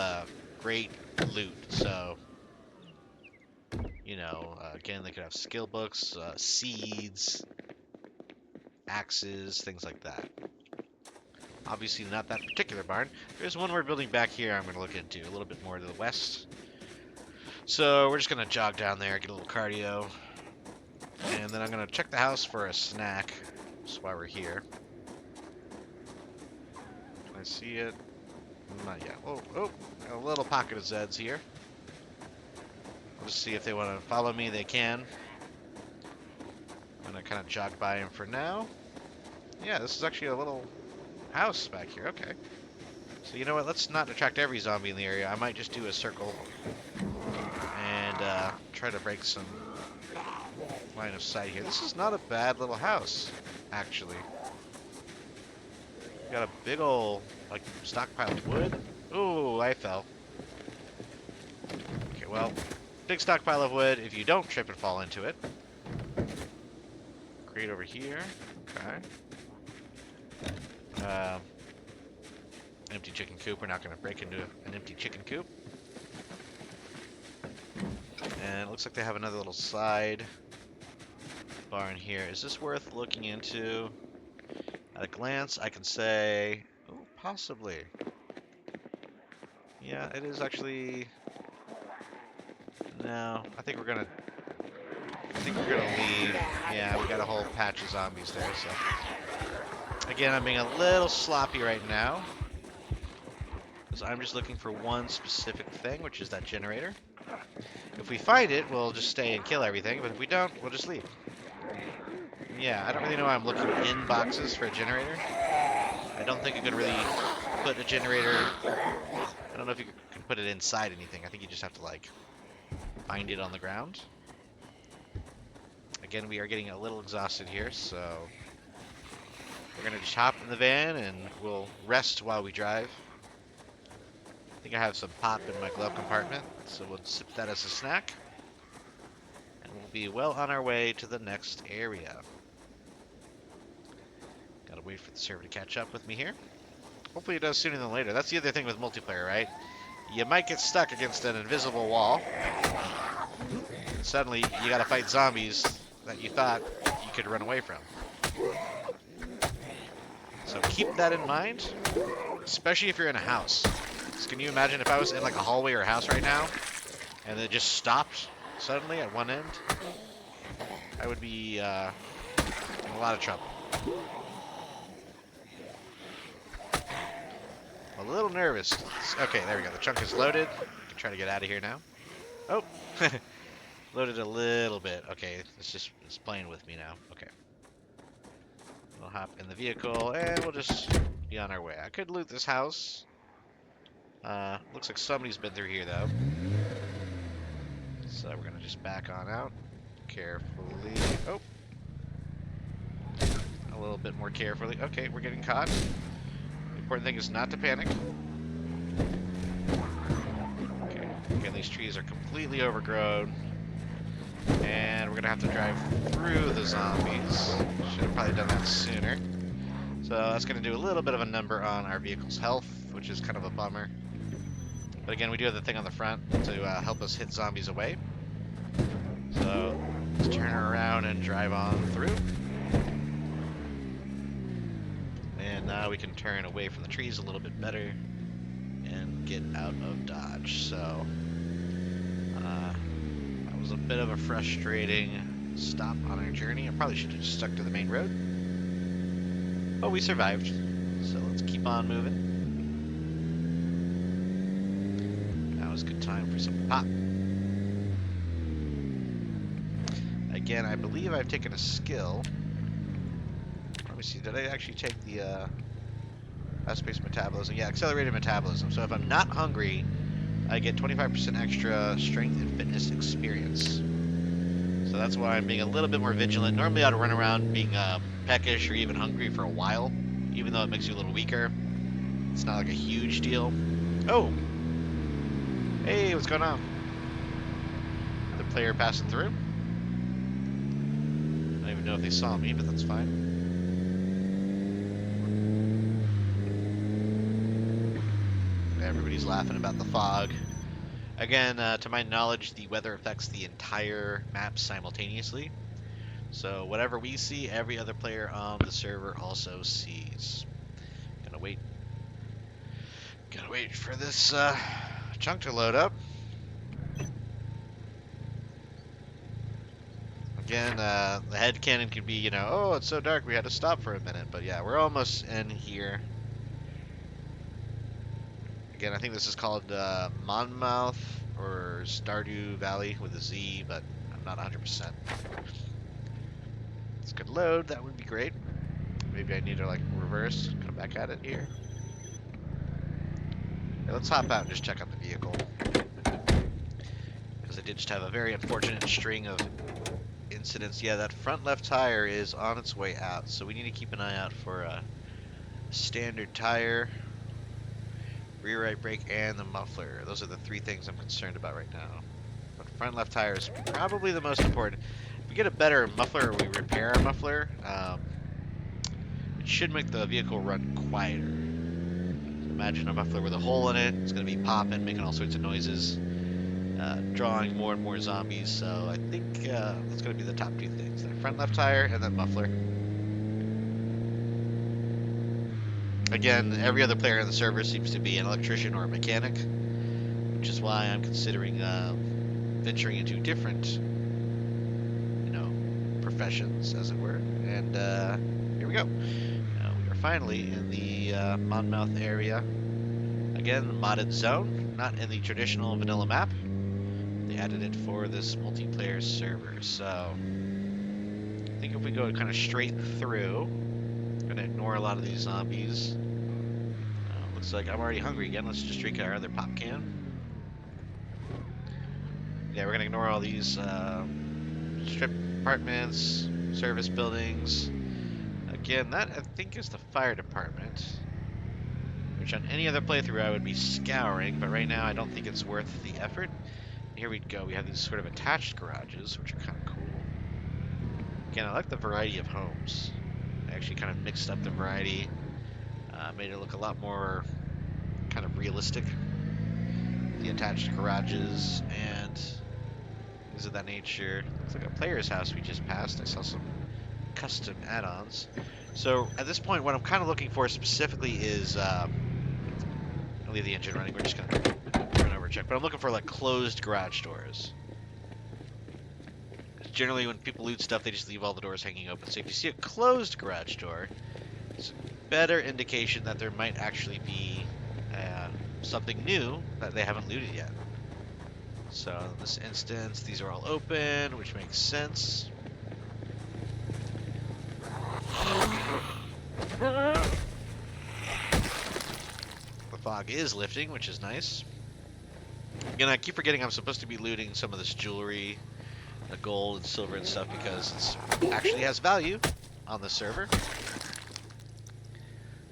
great loot. So, again, they could have skill books, seeds, axes, things like that. Obviously not that particular barn. There's one we're building back here I'm going to look into, a little bit more to the west. So we're just going to jog down there, get a little cardio. And then I'm going to check the house for a snack. That's why we're here. Can I see it? Not yet. Oh, got a little pocket of Zeds here. I'll just see if they want to follow me. They can. I'm going to kind of jog by them for now. Yeah, this is actually a little house back here. Okay. So you know what? Let's not attract every zombie in the area. I might just do a circle and try to break some line of sight here. This is not a bad little house, actually. Got a big old, stockpile of wood. Ooh, I fell. Okay, well, big stockpile of wood. If you don't trip and fall into it. Crate over here. Okay. Empty chicken coop. We're not going to break into an empty chicken coop. And it looks like they have another little side barn here. Is this worth looking into? At a glance, I can say, oh, possibly. Yeah, it is actually. No, I think we're gonna leave. Yeah, we got a whole patch of zombies there. So again, I'm being a little sloppy right now because I'm just looking for one specific thing, which is that generator. If we find it, we'll just stay and kill everything. But if we don't, we'll just leave. Yeah, I don't really know why I'm looking in boxes for a generator. I don't think you could really put a generator. I don't know if you can put it inside anything. I think you just have to find it on the ground. Again, we are getting a little exhausted here, so we're gonna just hop in the van and we'll rest while we drive. I think I have some pop in my glove compartment, so we'll sip that as a snack. And we'll be well on our way to the next area. Gotta wait for the server to catch up with me here. Hopefully it does sooner than later. That's the other thing with multiplayer, right? You might get stuck against an invisible wall. And suddenly you gotta fight zombies that you thought you could run away from. So keep that in mind, especially if you're in a house. So can you imagine if I was in like a hallway or a house right now, and it just stopped suddenly at one end? I would be in a lot of trouble. A little nervous. Okay, there we go. The chunk is loaded. I can try to get out of here now. Oh, loaded a little bit. Okay, it's playing with me now. Okay. We'll hop in the vehicle and we'll just be on our way. I could loot this house. Looks like somebody's been through here though. So we're gonna just back on out carefully. Oh, a little bit more carefully. Okay, we're getting caught. The important thing is not to panic. Okay, again, these trees are completely overgrown. And we're gonna have to drive through the zombies. Should have probably done that sooner. So that's gonna do a little bit of a number on our vehicle's health, which is kind of a bummer. But again, we do have the thing on the front to help us hit zombies away. So let's turn around and drive on through. And now we can turn away from the trees a little bit better and get out of Dodge. So that was a bit of a frustrating stop on our journey. I probably should have just stuck to the main road. But we survived. So let's keep on moving. Now is a good time for some pop. Again, I believe I've taken a skill. Let me see, did I actually take the fast-paced metabolism? Yeah, accelerated metabolism. So if I'm not hungry, I get 25% extra strength and fitness experience. So that's why I'm being a little bit more vigilant. Normally I'd run around being peckish or even hungry for a while, even though it makes you a little weaker. It's not like a huge deal. Oh! Hey, what's going on? Another player passing through. I don't even know if they saw me, but that's fine. Everybody's laughing about the fog. Again, to my knowledge, the weather affects the entire map simultaneously. So whatever we see, every other player on the server also sees. Gotta wait for this chunk to load up. Again, the headcanon could be, you know, oh, it's so dark, we had to stop for a minute. But yeah, we're almost in here. Again, I think this is called Monmouth or Stardew Valley with a Z, but I'm not 100%. This could load, that would be great. Maybe I need to like reverse, come back at it here. Yeah, let's hop out and just check out the vehicle. Because I did just have a very unfortunate string of incidents. Yeah, that front left tire is on its way out, so we need to keep an eye out for a standard tire, rear right brake, and the muffler. Those are the three things I'm concerned about right now. But front left tire is probably the most important. If we get a better muffler or we repair our muffler, it should make the vehicle run quieter. So imagine a muffler with a hole in it. It's going to be popping, making all sorts of noises, drawing more and more zombies. So I think that's going to be the top two things. That front left tire and that muffler. Again, every other player on the server seems to be an electrician or a mechanic, which is why I'm considering venturing into different, you know, professions, as it were. And here we go. We are finally in the Monmouth area. Again, modded zone, not in the traditional vanilla map. They added it for this multiplayer server. So I think if we go kind of straight through, I'm gonna ignore a lot of these zombies. Looks like I'm already hungry again. Let's just drink our other pop can. Yeah, we're gonna ignore all these strip apartments, service buildings. Again, that I think is the fire department. Which on any other playthrough I would be scouring, but right now I don't think it's worth the effort. Here we go. We have these sort of attached garages, which are kind of cool. Again, I like the variety of homes. I actually kind of mixed up the variety, made it look a lot more kind of realistic. The attached garages and things of that nature. Looks like a player's house we just passed. I saw some custom add-ons. So at this point, what I'm kind of looking for specifically is, I'll leave the engine running. We're just gonna run over and check. But I'm looking for like closed garage doors. Generally, when people loot stuff, they just leave all the doors hanging open. So if you see a closed garage door, it's a better indication that there might actually be something new that they haven't looted yet. So in this instance, these are all open, which makes sense. The fog is lifting, which is nice. Again, I keep forgetting I'm supposed to be looting some of this jewelry, the gold and silver and stuff, because it actually has value on the server.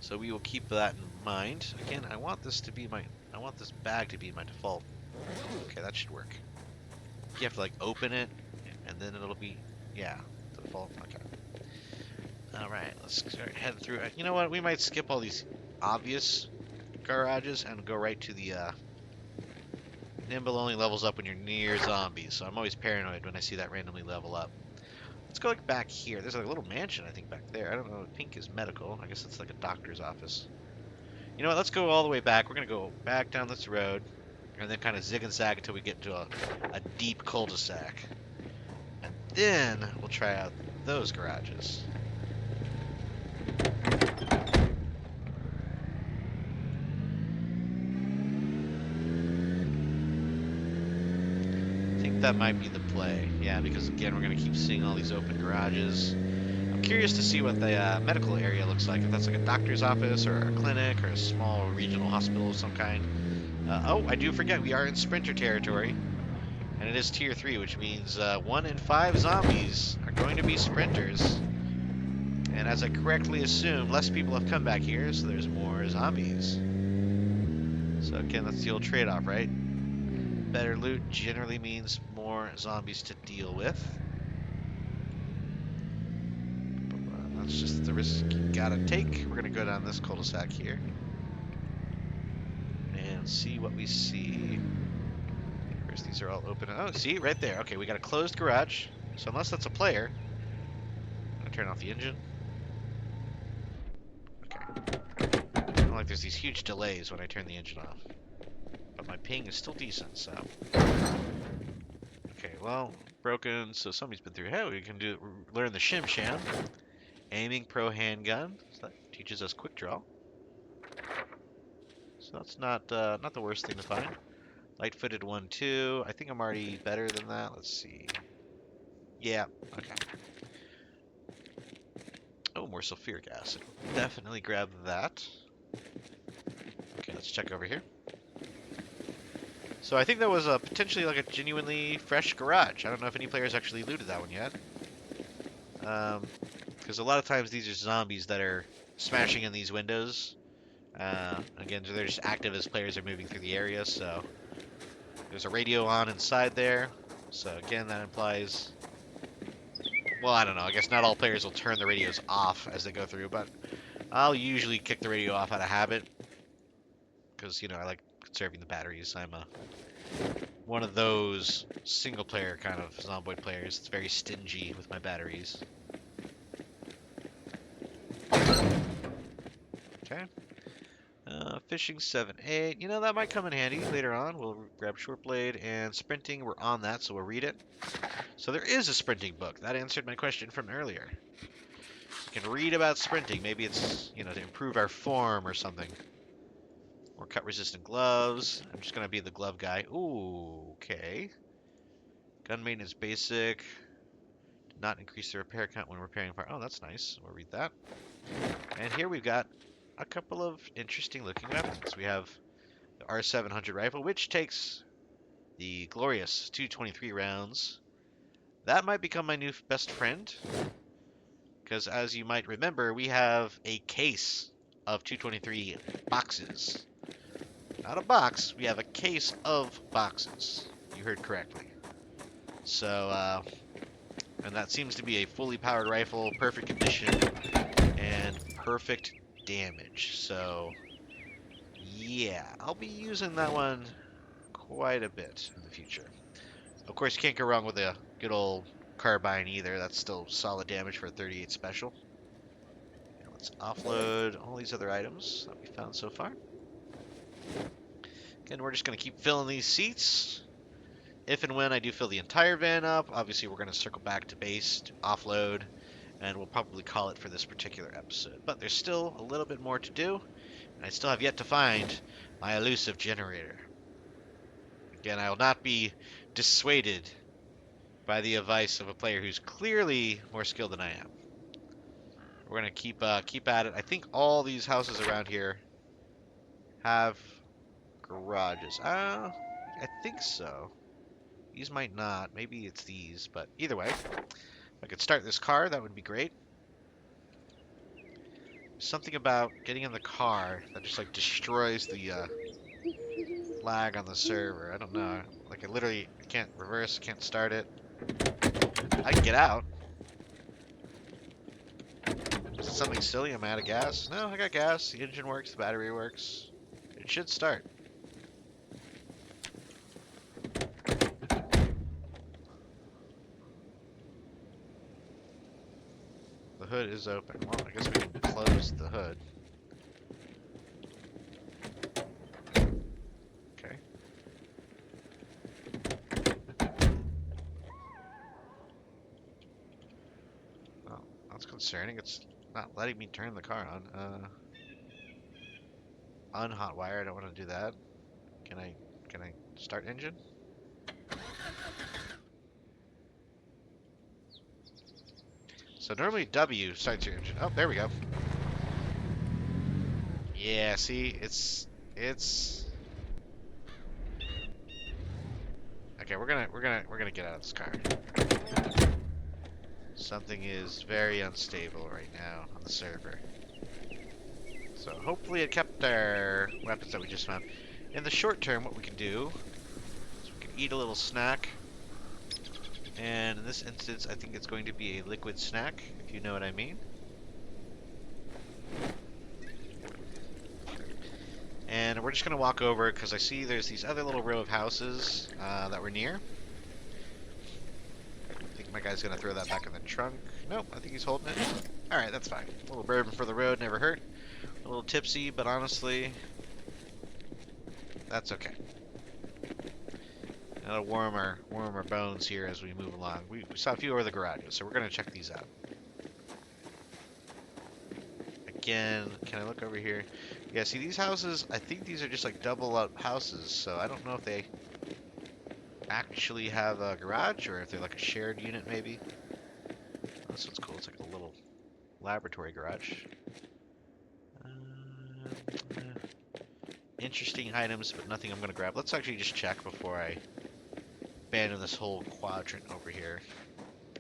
So we will keep that in mind. Again, I want this bag to be my default. Okay, that should work. You have to like open it, and then it'll be, yeah, default. Okay. All right, let's start heading through. You know what? We might skip all these obvious garages and go right to the Nimble only levels up when you're near zombies, so I'm always paranoid when I see that randomly level up. Let's go like back here. There's like a little mansion, I think, back there. I don't know. Pink is medical. I guess it's like a doctor's office. You know what? Let's go all the way back. We're gonna go back down this road, and then kind of zig and zag until we get into a deep cul-de-sac, and then we'll try out those garages. I think that might be the play. Yeah, because again, we're gonna keep seeing all these open garages. I'm curious to see what the medical area looks like. If that's like a doctor's office or a clinic or a small regional hospital of some kind. Oh, I do forget, we are in Sprinter territory. And it is tier 3, which means 1 in 5 zombies are going to be sprinters. And as I correctly assume, less people have come back here, so there's more zombies. So again, that's the old trade-off, right? Better loot generally means more zombies to deal with. But, that's just the risk you gotta take. We're gonna go down this cul-de-sac here. And see what we see. These are all open. Oh, see, right there. Okay, we got a closed garage. So unless that's a player, I'm gonna turn off the engine. Okay. I don't like there's these huge delays when I turn the engine off. But my ping is still decent, so. Okay, well, broken, so somebody's been through. Hey, we can learn the shim sham. Aiming pro handgun. So that teaches us quick draw. So that's not the worst thing to find. Light-footed 1-2. I think I'm already better than that. Let's see. Yeah, okay. Oh, more sulfuric acid. Definitely grab that. Okay, let's check over here. So I think that was potentially like a genuinely fresh garage. I don't know if any players actually looted that one yet. Because a lot of times these are zombies that are smashing in these windows. Again, they're just active as players are moving through the area, so there's a radio on inside there. So again, that implies, well, I don't know. I guess not all players will turn the radios off as they go through, but I'll usually kick the radio off out of habit because, you know, I like conserving the batteries. I'm one of those single-player kind of Zomboid players that's very stingy with my batteries. Okay. Fishing 7-8. You know, that might come in handy later on. We'll grab short blade and sprinting. We're on that, so we'll read it. So there is a sprinting book. That answered my question from earlier. We can read about sprinting. Maybe it's, you know, to improve our form or something. More cut-resistant gloves. I'm just going to be the glove guy. Ooh, okay. Gun maintenance basic. Did not increase the repair count when repairing fire. Oh, that's nice. We'll read that. And here we've got a couple of interesting looking weapons. We have the R700 rifle, which takes the glorious 223 rounds. That might become my new best friend. Because as you might remember, we have a case of 223 boxes. Not a box, we have a case of boxes. You heard correctly. So, and that seems to be a fully powered rifle, perfect condition, and perfect damage. So, yeah, I'll be using that one quite a bit in the future. Of course, you can't go wrong with a good old carbine either. That's still solid damage for a 38 special. Now let's offload all these other items that we found so far. Again, we're just going to keep filling these seats. If and when I do fill the entire van up, obviously we're going to circle back to base to offload, and we'll probably call it for this particular episode. But there's still a little bit more to do, and I still have yet to find my elusive generator. Again, I will not be dissuaded by the advice of a player who's clearly more skilled than I am. We're gonna keep at it. I think all these houses around here have garages. I think so. These might not. Maybe it's these, but either way, if I could start this car, that would be great. Something about getting in the car that just like destroys the lag on the server. I don't know. Like I literally can't reverse, can't start it. I can get out. Is it something silly? I'm out of gas. No, I got gas. The engine works. The battery works. It should start. The hood is open. Well, I guess we can close the hood. Okay. Well, that's concerning. It's not letting me turn the car on. Unhotwire. I don't want to do that. Can I start engine? So normally W starts your engine. Oh, there we go. Yeah, see, it's okay. We're gonna get out of this car. Something is very unstable right now on the server. So hopefully it kept our weapons that we just found. In the short term, what we can do is we can eat a little snack. And in this instance, I think it's going to be a liquid snack, if you know what I mean. And we're just going to walk over because I see there's these other little row of houses that we're near. I think my guy's going to throw that back in the trunk. Nope, I think he's holding it. Alright, that's fine. A little bourbon for the road, never hurt. A little tipsy, but honestly, that's okay. It'll warm our bones here as we move along. We saw a few over the garages, so we're going to check these out. Again, can I look over here? Yeah, see these houses, I think these are just like double up houses, so I don't know if they actually have a garage or if they're like a shared unit maybe. Oh, this one's cool, it's like a little laboratory garage. Interesting items, but nothing I'm going to grab. Let's actually just check before I abandon this whole quadrant over here.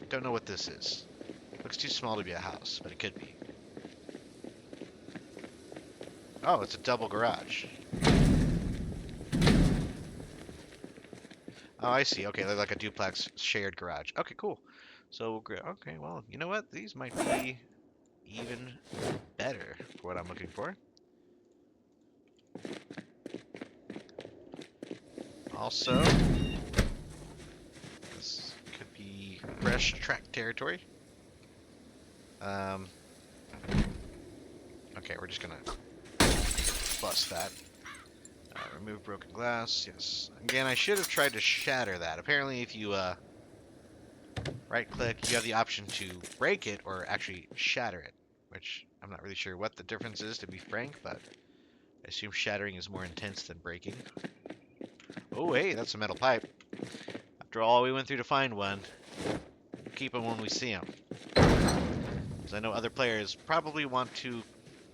Don't know what this is. Looks too small to be a house, but it could be. Oh, it's a double garage. Oh, I see. Okay, they're like a duplex shared garage. Okay, cool. So, okay, well, you know what? These might be even better for what I'm looking for. Also, this could be fresh track territory. Okay, we're just gonna bust that. Remove broken glass, yes. Again, I should have tried to shatter that. Apparently, if you right-click, you have the option to break it or actually shatter it, which I'm not really sure what the difference is, to be frank, but I assume shattering is more intense than breaking. Oh, hey, that's a metal pipe. After all we went through to find one, we'll keep them when we see them. Because I know other players probably want to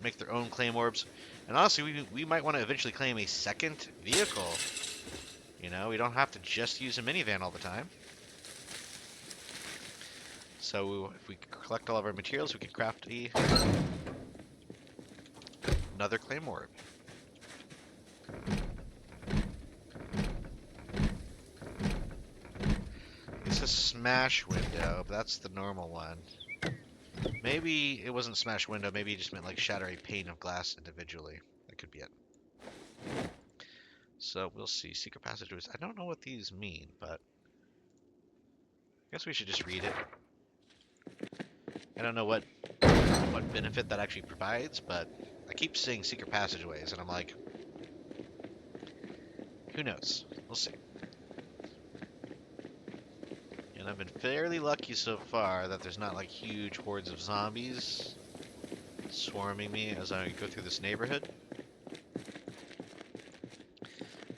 make their own claim orbs. And honestly, we might want to eventually claim a second vehicle. You know, we don't have to just use a minivan all the time. So if we collect all of our materials, we can craft another claymore. It's a smash window, but that's the normal one. Maybe it wasn't smash window, maybe it just meant like shatter a pane of glass individually. That could be it. So we'll see. Secret passageways. I don't know what these mean, but I guess we should just read it. I don't know what benefit that actually provides, but I keep seeing secret passageways, and I'm like, who knows? We'll see. And I've been fairly lucky so far that there's not like huge hordes of zombies swarming me as I go through this neighborhood.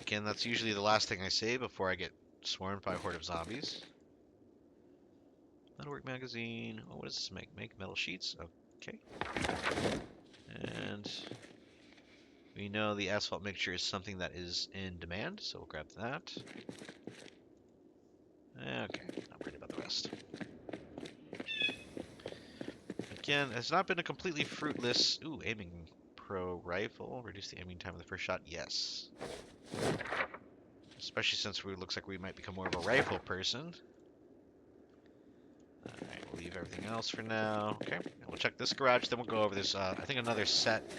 Again, that's usually the last thing I say before I get swarmed by a horde of zombies. Metalwork magazine. Oh, what does this make? Make metal sheets. Okay. And we know the asphalt mixture is something that is in demand, so we'll grab that. Okay, not worried about the rest. Again, it's not been a completely fruitless... Ooh, aiming pro rifle. Reduce the aiming time of the first shot. Yes. Especially since it looks like we might become more of a rifle person. Alright, we'll leave everything else for now. Okay, and we'll check this garage, then we'll go over this, I think another set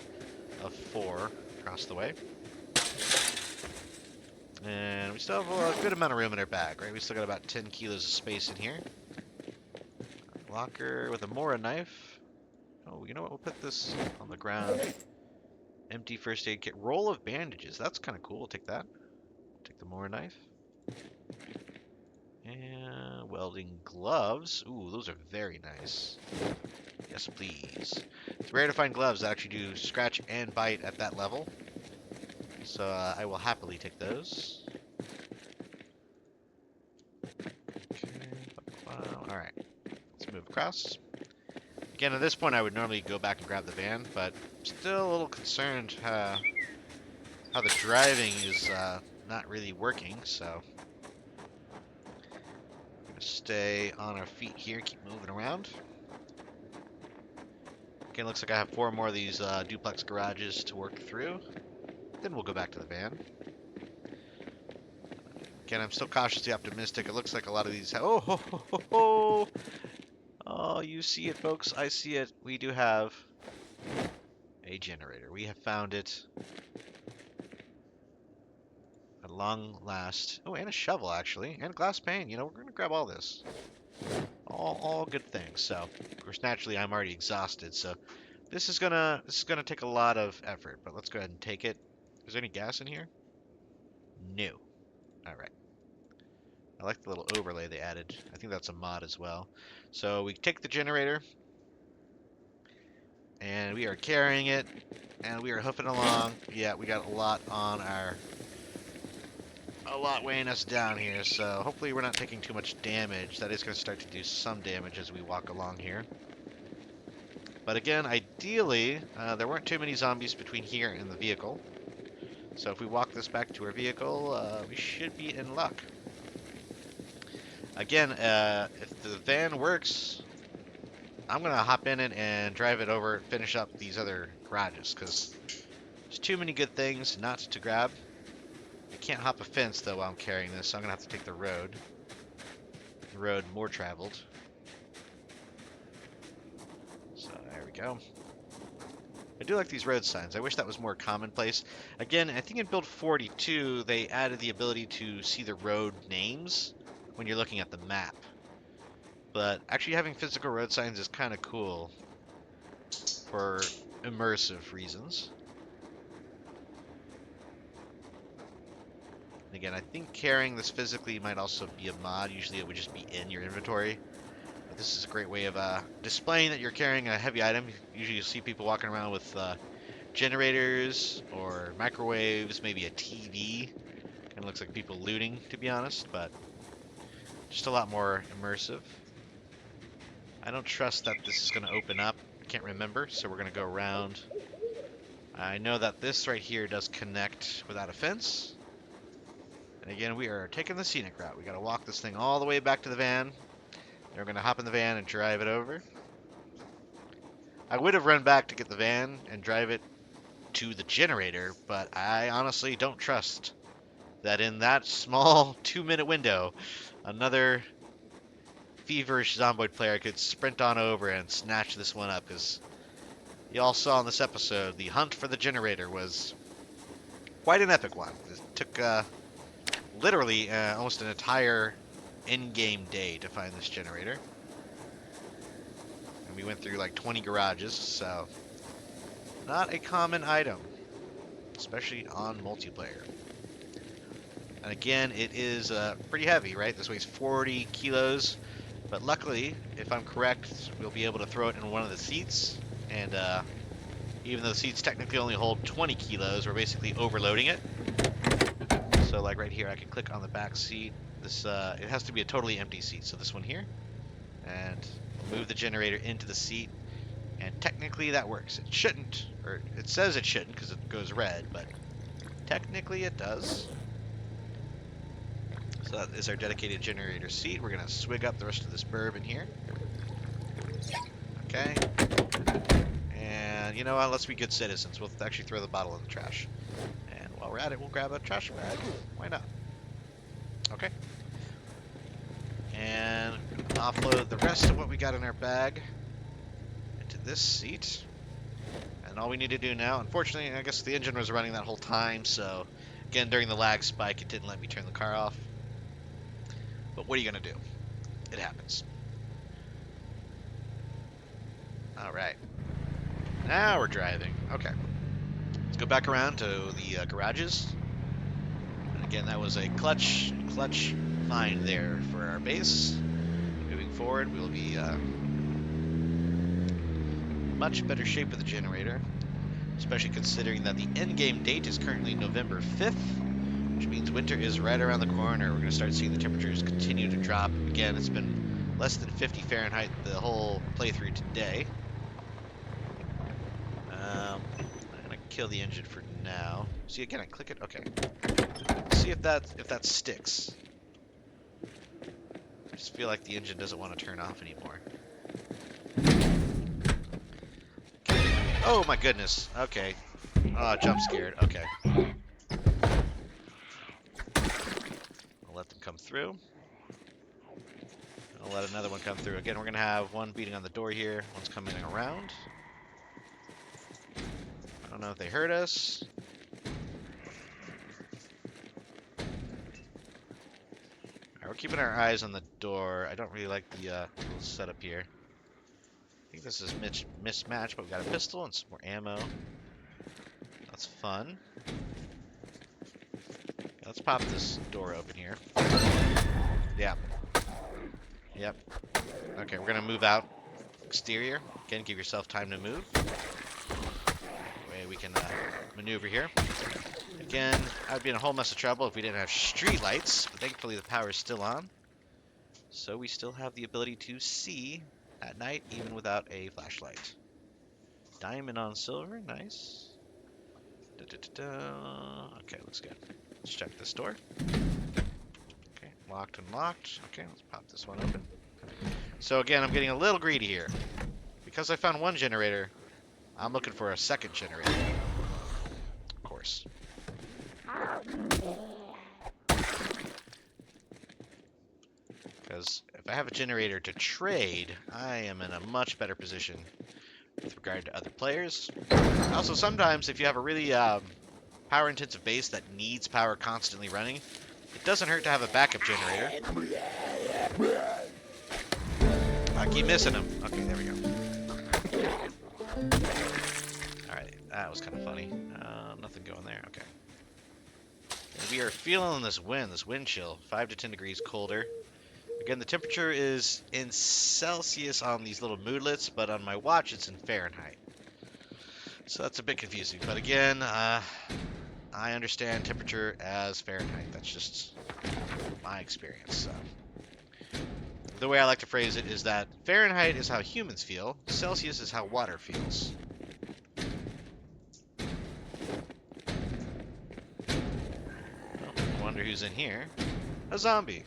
of 4 across the way. And we still have a good amount of room in our bag, right? We still got about 10 kilos of space in here. Locker with a Mora knife. Oh, you know what? We'll put this on the ground. Empty first aid kit. Roll of bandages. That's kind of cool. We'll take that. Take the Mora knife. And welding gloves. Ooh, those are very nice. Yes, please. It's rare to find gloves that actually do scratch and bite at that level. So I will happily take those. Okay. Alright. Let's move across. Again, at this point, I would normally go back and grab the van, but still a little concerned how the driving is not really working, so we're going to stay on our feet here, keep moving around. Again, looks like I have 4 more of these duplex garages to work through. Then we'll go back to the van. Again, I'm still cautiously optimistic. It looks like a lot of these have... Oh, ho, ho, ho, ho. Oh, you see it, folks. I see it. We do have a generator. We have found it. At long last. Oh, and a shovel, actually. And a glass pane. You know, we're going to grab all this. All good things. So, of course, naturally, I'm already exhausted. So, this is gonna take a lot of effort. But let's go ahead and take it. Is there any gas in here? No. All right. I like the little overlay they added. I think that's a mod as well. So we take the generator, and we are carrying it, and we are hoofing along. Yeah, we got a lot weighing us down here, so hopefully we're not taking too much damage. That is going to start to do some damage as we walk along here. But again, ideally, there weren't too many zombies between here and the vehicle. So if we walk this back to our vehicle, we should be in luck. Again, if the van works, I'm going to hop in it and drive it over, finish up these other garages, because there's too many good things not to grab. I can't hop a fence, though, while I'm carrying this, so I'm going to have to take the road. The road more traveled. So there we go. I do like these road signs. I wish that was more commonplace. Again, I think in build 42, they added the ability to see the road names when you're looking at the map. But actually having physical road signs is kind of cool for immersive reasons. And again, I think carrying this physically might also be a mod. Usually it would just be in your inventory. But this is a great way of displaying that you're carrying a heavy item. Usually you see people walking around with generators or microwaves, maybe a TV. Kind of looks like people looting, to be honest, but just a lot more immersive. I don't trust that this is going to open up. I can't remember, so we're going to go around. I know that this right here does connect without a fence. And again, we are taking the scenic route. We got to walk this thing all the way back to the van. We're going to hop in the van and drive it over. I would have run back to get the van and drive it to the generator, but I honestly don't trust that in that small 2-minute window, another feverish Zomboid player could sprint on over and snatch this one up, because you all saw in this episode, the hunt for the generator was quite an epic one. It took literally almost an entire in-game day to find this generator. And we went through like 20 garages, so not a common item, especially on multiplayer. And again, it is pretty heavy, right? This weighs 40 kilos, but luckily, if I'm correct, we'll be able to throw it in one of the seats, and even though the seats technically only hold 20 kilos, we're basically overloading it. So like right here, I can click on the back seat. This it has to be a totally empty seat, so this one here, and move the generator into the seat, and technically that works. It shouldn't, or it says it shouldn't because it goes red, but technically it does. So that is our dedicated generator seat. We're gonna swig up the rest of this bourbon here. Okay. And you know what, let's be good citizens. We'll actually throw the bottle in the trash. And while we're at it, we'll grab a trash bag. Why not? Okay. And offload the rest of what we got in our bag into this seat. And all we need to do now, unfortunately, I guess the engine was running that whole time, so again, during the lag spike, it didn't let me turn the car off. But what are you going to do? It happens. Alright. Now we're driving. Okay. Let's go back around to the garages. And again, that was a clutch find there for our base. Moving forward, we'll be much better shape with the generator, especially considering that the end-game date is currently November 5th, which means winter is right around the corner. We're going to start seeing the temperatures continue to drop. Again, it's been less than 50 Fahrenheit the whole playthrough today. I'm going to kill the engine for now. See, again, I click it. Okay. See if that sticks. I just feel like the engine doesn't want to turn off anymore. Okay. Oh my goodness. Okay. Oh, jump scared. Okay. I'll let them come through. I'll let another one come through. Again, we're going to have one beating on the door here. One's coming around. I don't know if they heard us. Alright, we're keeping our eyes on the door. I don't really like the little setup here. I think this is mismatched, but we got a pistol and some more ammo. That's fun. Let's pop this door open here. Yeah. Yep. Okay, we're gonna move out exterior. Again, give yourself time to move. Way we can maneuver here. Again, I'd be in a whole mess of trouble if we didn't have street lights, but thankfully the power is still on. So we still have the ability to see at night, even without a flashlight. Diamond on silver, nice. Okay, looks good. Let's check this door. Okay, locked and locked. Okay, let's pop this one open. So again, I'm getting a little greedy here. Because I found one generator, I'm looking for a second generator. Of course. Because if I have a generator to trade, I am in a much better position with regard to other players. Also, sometimes if you have a really power-intensive base that needs power constantly running, it doesn't hurt to have a backup generator. I keep missing him. Okay, there we go. Alright, that was kind of funny. Nothing going there. Okay. And we are feeling this wind chill. 5 to 10 degrees colder. Again, the temperature is in Celsius on these little moodlets, but on my watch it's in Fahrenheit. So that's a bit confusing. But again, I understand temperature as Fahrenheit. That's just my experience. So. The way I like to phrase it is that Fahrenheit is how humans feel, Celsius is how water feels. I wonder who's in here. A zombie.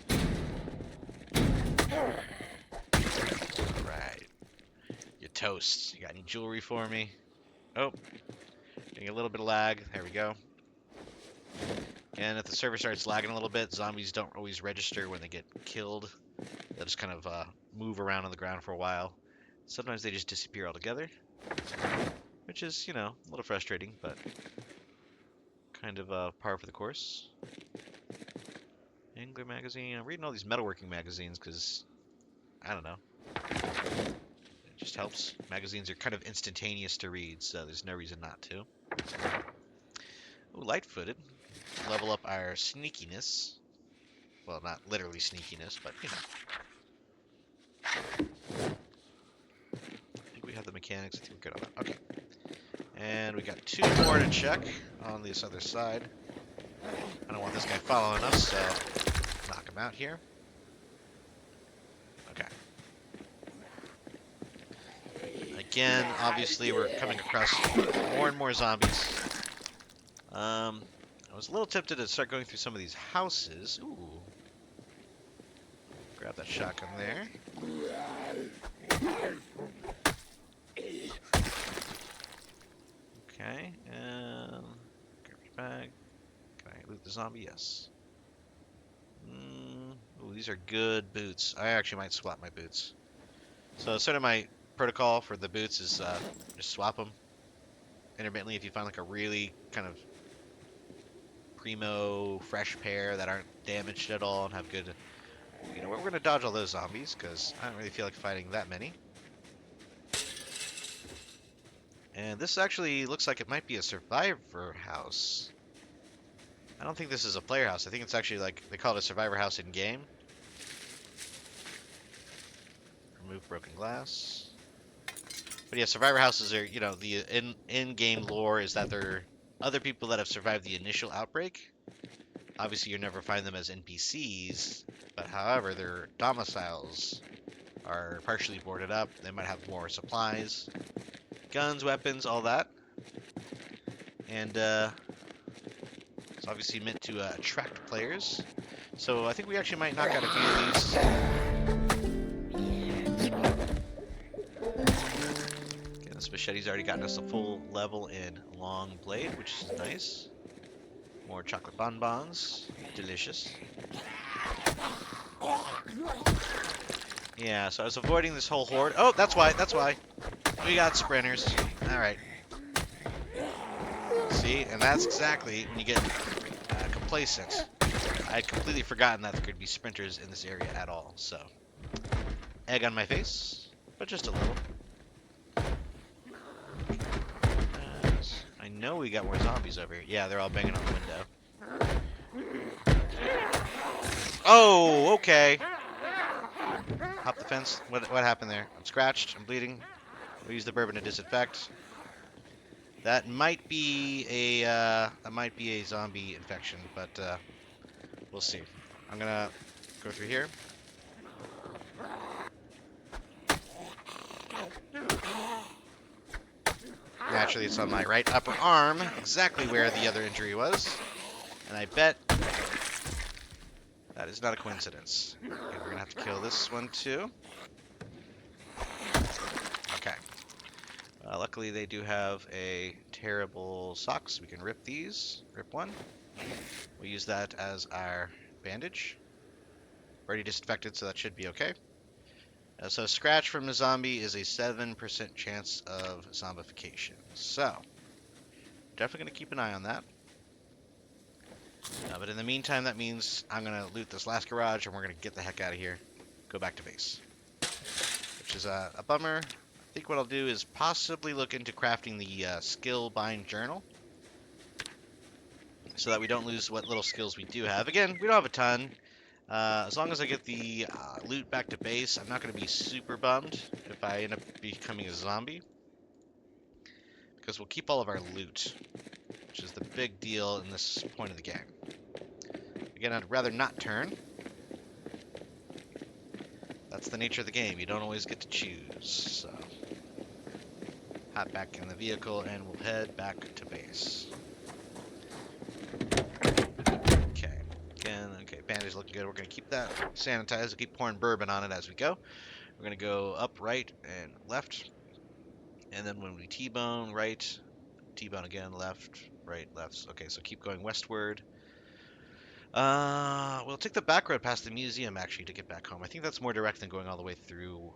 toast. You got any jewelry for me? Oh, getting a little bit of lag. There we go. And if the server starts lagging a little bit, zombies don't always register when they get killed. They'll just kind of move around on the ground for a while. Sometimes they just disappear altogether, which is, you know, a little frustrating, but kind of par for the course. Angler magazine. I'm reading all these metalworking magazines because, I don't know, it just helps. Magazines are kind of instantaneous to read, so there's no reason not to. Ooh, light-footed. Level up our sneakiness. Well, not literally sneakiness, but, you know. I think we have the mechanics. I think we're good on that. Okay. And we got 2 more to check on this other side. I don't want this guy following us, so knock him out here. Okay. Again, obviously, we're coming across more and more zombies. I was a little tempted to start going through some of these houses. Ooh. Grab that shotgun there. Okay, and grab your bag. Can I loot the zombie? Yes. Ooh, these are good boots. I actually might swap my boots. So sort of my protocol for the boots is just swap them intermittently if you find like a really kind of primo fresh pair that aren't damaged at all and have good. You know what? We're gonna dodge all those zombies because I don't really feel like fighting that many. And this actually looks like it might be a survivor house. I don't think this is a player house. I think it's actually like they call it a survivor house in game. Remove broken glass. But yeah, survivor houses are, you know, the in-game lore is that they're other people that have survived the initial outbreak. Obviously, you never find them as NPCs, but however, their domiciles are partially boarded up. They might have more supplies, guns, weapons, all that. And it's obviously meant to attract players. So I think we actually might knock out a few of these. Okay, this machete's already gotten us a full level in long blade, which is nice. More chocolate bonbons. Delicious. Yeah, so I was avoiding this whole horde. Oh, that's why. We got sprinters. Alright. See, and that's exactly when you get complacent. I had completely forgotten that there could be sprinters in this area at all, so. Egg on my face, but just a little. I know we got more zombies over here. Yeah, they're all banging on the window. Oh, okay. Hop the fence. What happened there? I'm scratched. I'm bleeding. We'll use the bourbon to disinfect. That might be a zombie infection, but we'll see. I'm gonna go through here. Naturally, it's on my right upper arm, exactly where the other injury was, and I bet that is not a coincidence. Okay, we're gonna have to kill this one too. Okay. Luckily, they do have a terrible socks. We can rip these. Rip one. We'll use that as our bandage. Already disinfected, so that should be okay. So scratch from a zombie is a 7% chance of zombification. So, definitely going to keep an eye on that. But in the meantime, that means I'm going to loot this last garage and we're going to get the heck out of here. Go back to base. Which is a bummer. I think what I'll do is possibly look into crafting the skill bind journal. So that we don't lose what little skills we do have. Again, we don't have a ton. As long as I get the loot back to base, I'm not going to be super bummed if I end up becoming a zombie. Because we'll keep all of our loot, which is the big deal in this point of the game. Again, I'd rather not turn. That's the nature of the game. You don't always get to choose. So, hop back in the vehicle and we'll head back to base. Okay, bandage looking good. We're going to keep that sanitized. We'll keep pouring bourbon on it as we go. We're going to go up, right, and left. And then when we T-bone right, T-bone again, left, right, left. Okay, so keep going westward. We'll take the back road past the museum actually to get back home. I think that's more direct than going all the way through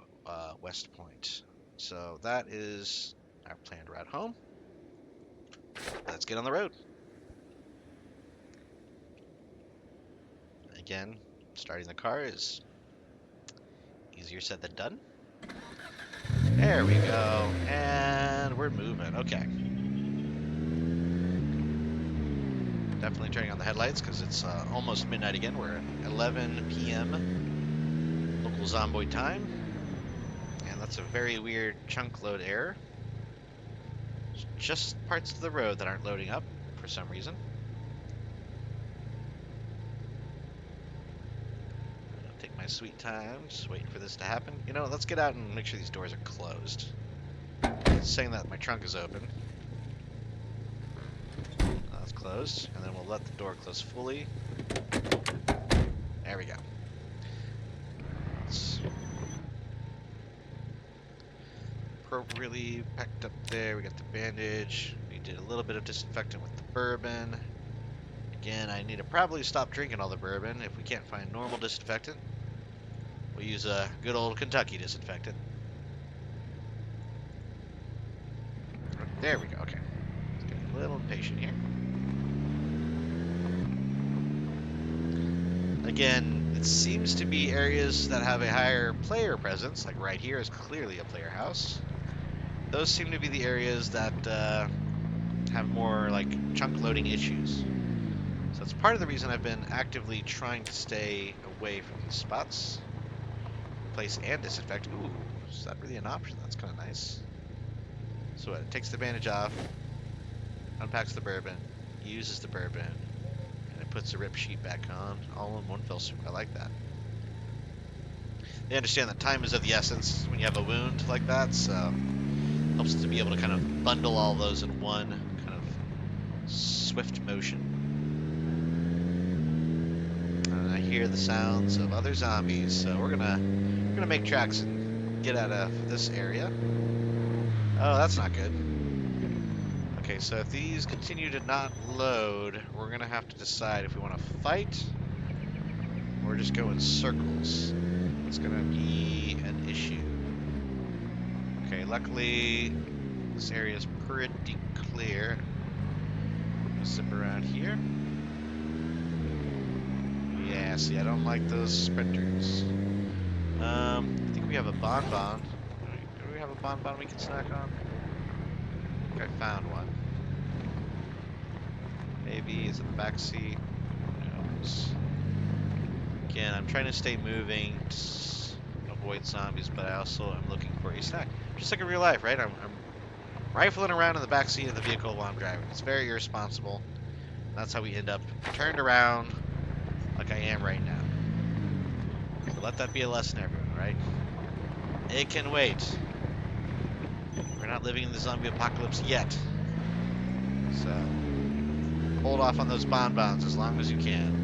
West Point. So that is our planned route home. Let's get on the road. Again, starting the car is easier said than done. There we go. And we're moving. Okay. Definitely turning on the headlights because it's almost midnight again. We're at 11 p.m. local Zomboid time. And that's a very weird chunk load error. It's just parts of the road that aren't loading up for some reason. I'll take my sweet time, just waiting for this to happen. You know, let's get out and make sure these doors are closed. It's saying that my trunk is open. That's closed, and then we'll let the door close fully. There we go. It's appropriately packed up there. We got the bandage. We did a little bit of disinfectant with the bourbon. Again, I need to probably stop drinking all the bourbon. If we can't find normal disinfectant, we'll use a good old Kentucky disinfectant. There we go. Okay. Let's get a little impatient here. Again, it seems to be areas that have a higher player presence, like right here is clearly a player house. Those seem to be the areas that have more like chunk loading issues. So that's part of the reason I've been actively trying to stay away from these spots. Place and disinfect. Ooh, is that really an option? That's kind of nice. So it takes the bandage off, unpacks the bourbon, uses the bourbon, and it puts the rip sheet back on, all in one fell swoop. I like that. They understand that time is of the essence when you have a wound like that, so it helps to be able to kind of bundle all those in one kind of swift motion. And I hear the sounds of other zombies, so we're gonna make tracks and get out of this area. Oh, that's not good. Okay, so if these continue to not load, we're gonna have to decide if we want to fight or just go in circles. It's gonna be an issue. Okay, luckily this area is pretty clear. I'm gonna zip around here. Yeah, see, I don't like those sprinters. I think we have a bonbon. Do we have a bonbon we can snack on? I think I found one. Maybe it's in the back seat. Who knows? Again, I'm trying to stay moving to avoid zombies, but I also am looking for a snack. Just like in real life, right? I'm rifling around in the back seat of the vehicle while I'm driving. It's very irresponsible. That's how we end up turned around like I am right now. So let that be a lesson, everyone, right? It can wait. We're not living in the zombie apocalypse yet. So hold off on those bonbons as long as you can.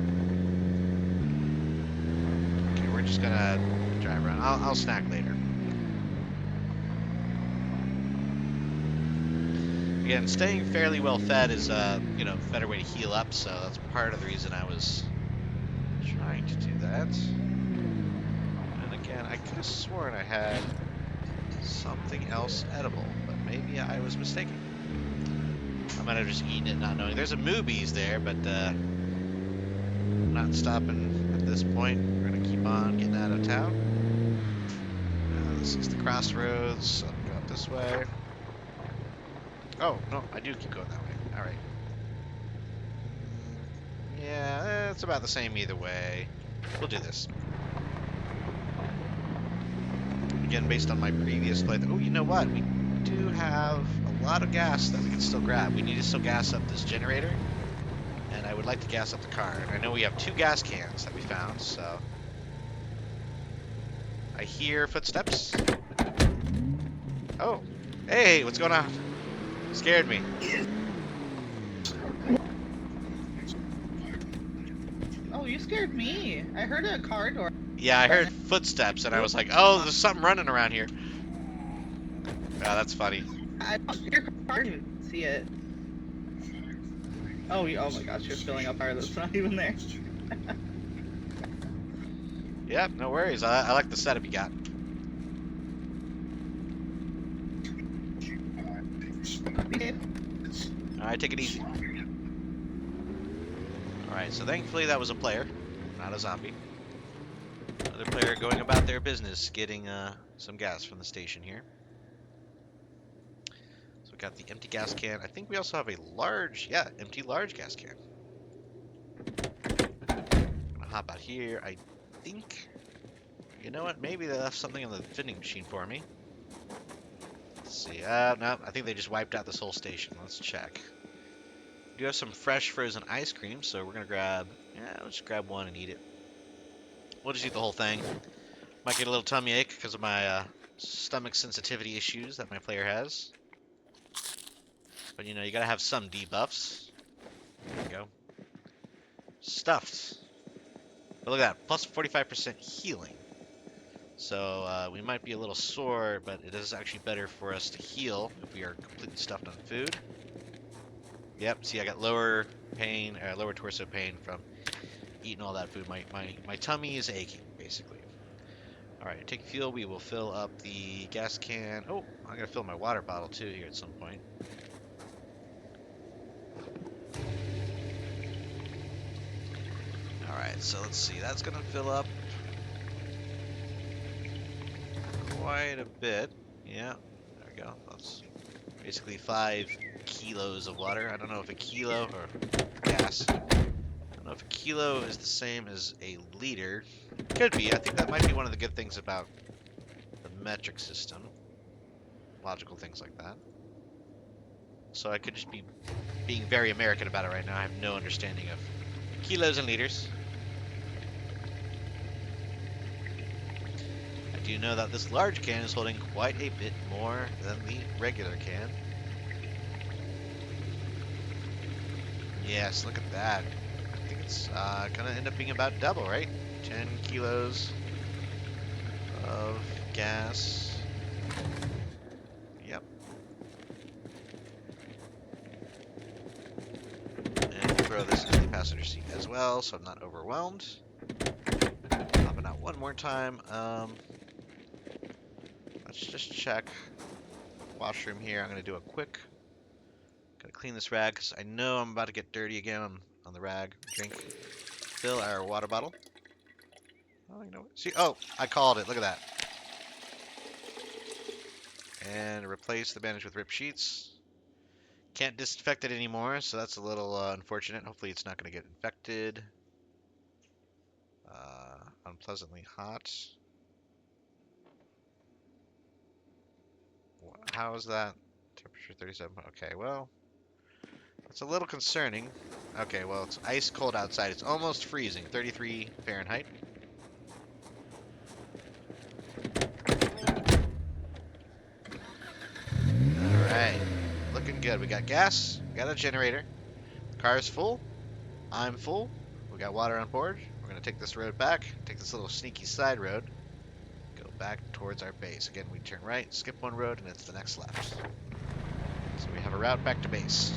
Okay, we're just gonna drive around. I'll snack later. Again, staying fairly well fed is a better way to heal up, so that's part of the reason I was trying to do that. And again, I could have sworn I had something else edible, but maybe I was mistaken. I might have just eaten it not knowing. There's a Moobies there, but I'm not stopping at this point. We're going to keep on getting out of town. This is the crossroads, so I'll go up this way. Oh, no, I do keep going that way. All right. Yeah, it's about the same either way. We'll do this. Again, based on my previous playthrough. Oh, you know what? We do have a lot of gas that we can still grab. We need to still gas up this generator, and I would like to gas up the car. And I know we have 2 gas cans that we found, so I hear footsteps. Oh, hey, what's going on? Scared me. Oh, you scared me. I heard a car door. Yeah, I heard footsteps, and I was like, oh, there's something running around here. Oh, that's funny. I don't your car. I didn't even see it. Oh, oh my gosh, you're filling up fire that's not even there. Yeah, no worries. I like the setup you got. Be safe. Alright, take it easy. Alright, so thankfully that was a player, not a zombie. Another player going about their business, getting some gas from the station here. So we got the empty gas can. I think we also have a large, yeah, empty large gas can. I'm gonna hop out here. I think, you know what, maybe they left something on the vending machine for me. Let's see, no, I think they just wiped out this whole station. Let's check. We do have some fresh frozen ice cream, so we're gonna grab, yeah, let's grab one and eat it. We'll just eat the whole thing. Might get a little tummy ache because of my stomach sensitivity issues that my player has. But you know, you gotta have some debuffs. There we go. Stuffed. But look at that, plus 45% healing. So we might be a little sore, but it is actually better for us to heal if we are completely stuffed on food. Yep, see I got lower pain, lower torso pain from eating all that food. My tummy is aching, basically. Alright, take fuel. We will fill up the gas can. Oh, I'm going to fill my water bottle too here at some point. Alright, so let's see. That's going to fill up quite a bit. Yeah, there we go. That's basically 5 kilos of water. I don't know if a kilo or gas. I don't know if a kilo is the same as a liter. Could be. I think that might be one of the good things about the metric system. Logical things like that. So I could just be being very American about it right now. I have no understanding of kilos and liters. I do know that this large can is holding quite a bit more than the regular can. Yes, look at that. I think it's gonna end up being about double, right? 10 kilos of gas. Yep. And throw this into the passenger seat as well, so I'm not overwhelmed. Popping out one more time. Let's just check washroom here. I'm gonna do a quick. Gotta clean this rag because I know I'm about to get dirty again on the rag. Drink. Fill our water bottle. Oh, you know what? See, oh, I called it. Look at that. And replace the bandage with rip sheets. Can't disinfect it anymore, so that's a little unfortunate. Hopefully it's not going to get infected. Unpleasantly hot. How is that? Temperature 37. Okay, well, it's a little concerning. Okay, well, it's ice cold outside. It's almost freezing. 33 Fahrenheit. Alright. Looking good. We got gas. We got a generator. The car is full. I'm full. We got water on board. We're going to take this road back. Take this little sneaky side road. Go back towards our base. Again, we turn right, skip one road, and it's the next left. So we have a route back to base.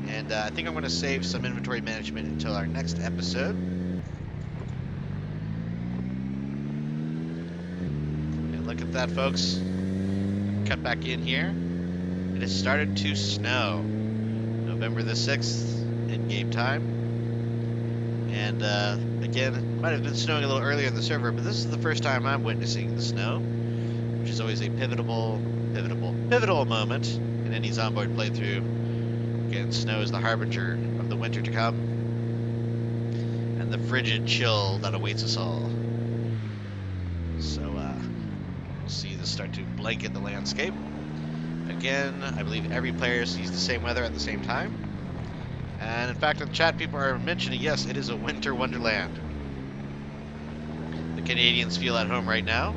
And I think I'm going to save some inventory management until our next episode. And look at that, folks. Cut back in here. It has started to snow. November the 6th, in-game time. And again, it might have been snowing a little earlier in the server, but this is the first time I'm witnessing the snow, which is always a pivotal moment in any Zomboid playthrough. Again, snow is the harbinger of the winter to come, and the frigid chill that awaits us all. So we'll see this start to blanket the landscape. Again, I believe every player sees the same weather at the same time. And in fact, in the chat, people are mentioning, yes, it is a winter wonderland. The Canadians feel at home right now.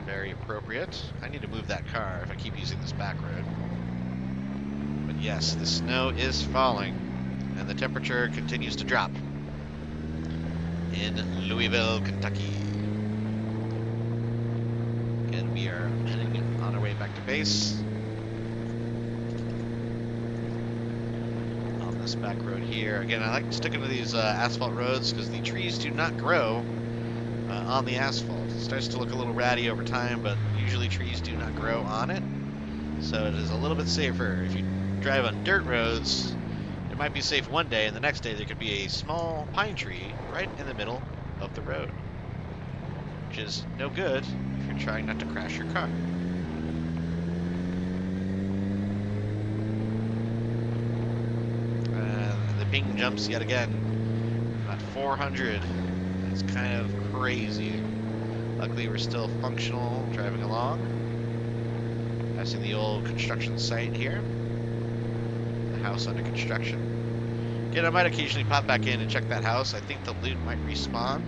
Very appropriate. I need to move that car if I keep using this back road. But yes, the snow is falling, and the temperature continues to drop in Louisville, Kentucky. Again, We are heading on our way back to base. On this back road here. Again, I like sticking to these asphalt roads because the trees do not grow on the asphalt. It starts to look a little ratty over time, but usually trees do not grow on it. So it is a little bit safer. If you drive on dirt roads, it might be safe one day, and the next day there could be a small pine tree right in the middle of the road, which is no good if you're trying not to crash your car. And the ping jumps yet again at 400. It's kind of crazy. Luckily, we're still functional driving along. Passing the old construction site here. The house under construction. Again, I might occasionally pop back in and check that house. I think the loot might respawn.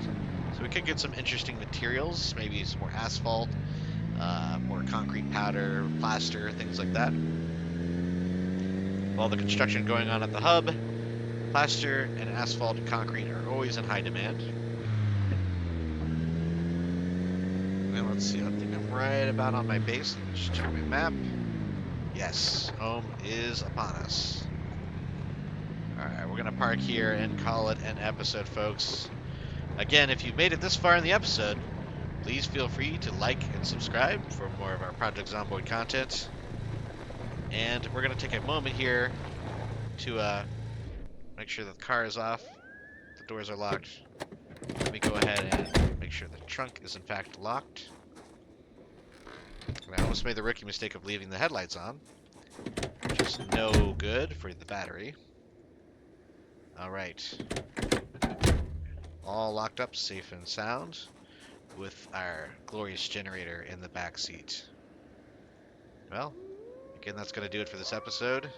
So we could get some interesting materials. Maybe some more asphalt, more concrete powder, plaster, things like that. While the construction going on at the hub, plaster and asphalt and concrete are always in high demand. And let's see, I think I'm right about on my base. Let me just check my map. Yes, home is upon us. Alright, we're going to park here and call it an episode, folks. Again, if you've made it this far in the episode, please feel free to like and subscribe for more of our Project Zomboid content. And we're going to take a moment here to make sure that the car is off, the doors are locked. Let me go ahead and make sure the trunk is in fact locked. I almost made the rookie mistake of leaving the headlights on, which is no good for the battery. Alright. All locked up, safe and sound, with our glorious generator in the back seat. Well, again, that's going to do it for this episode.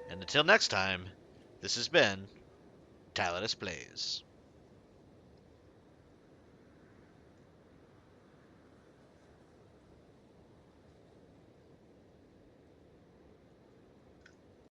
And until next time, this has been Tallidus Plays.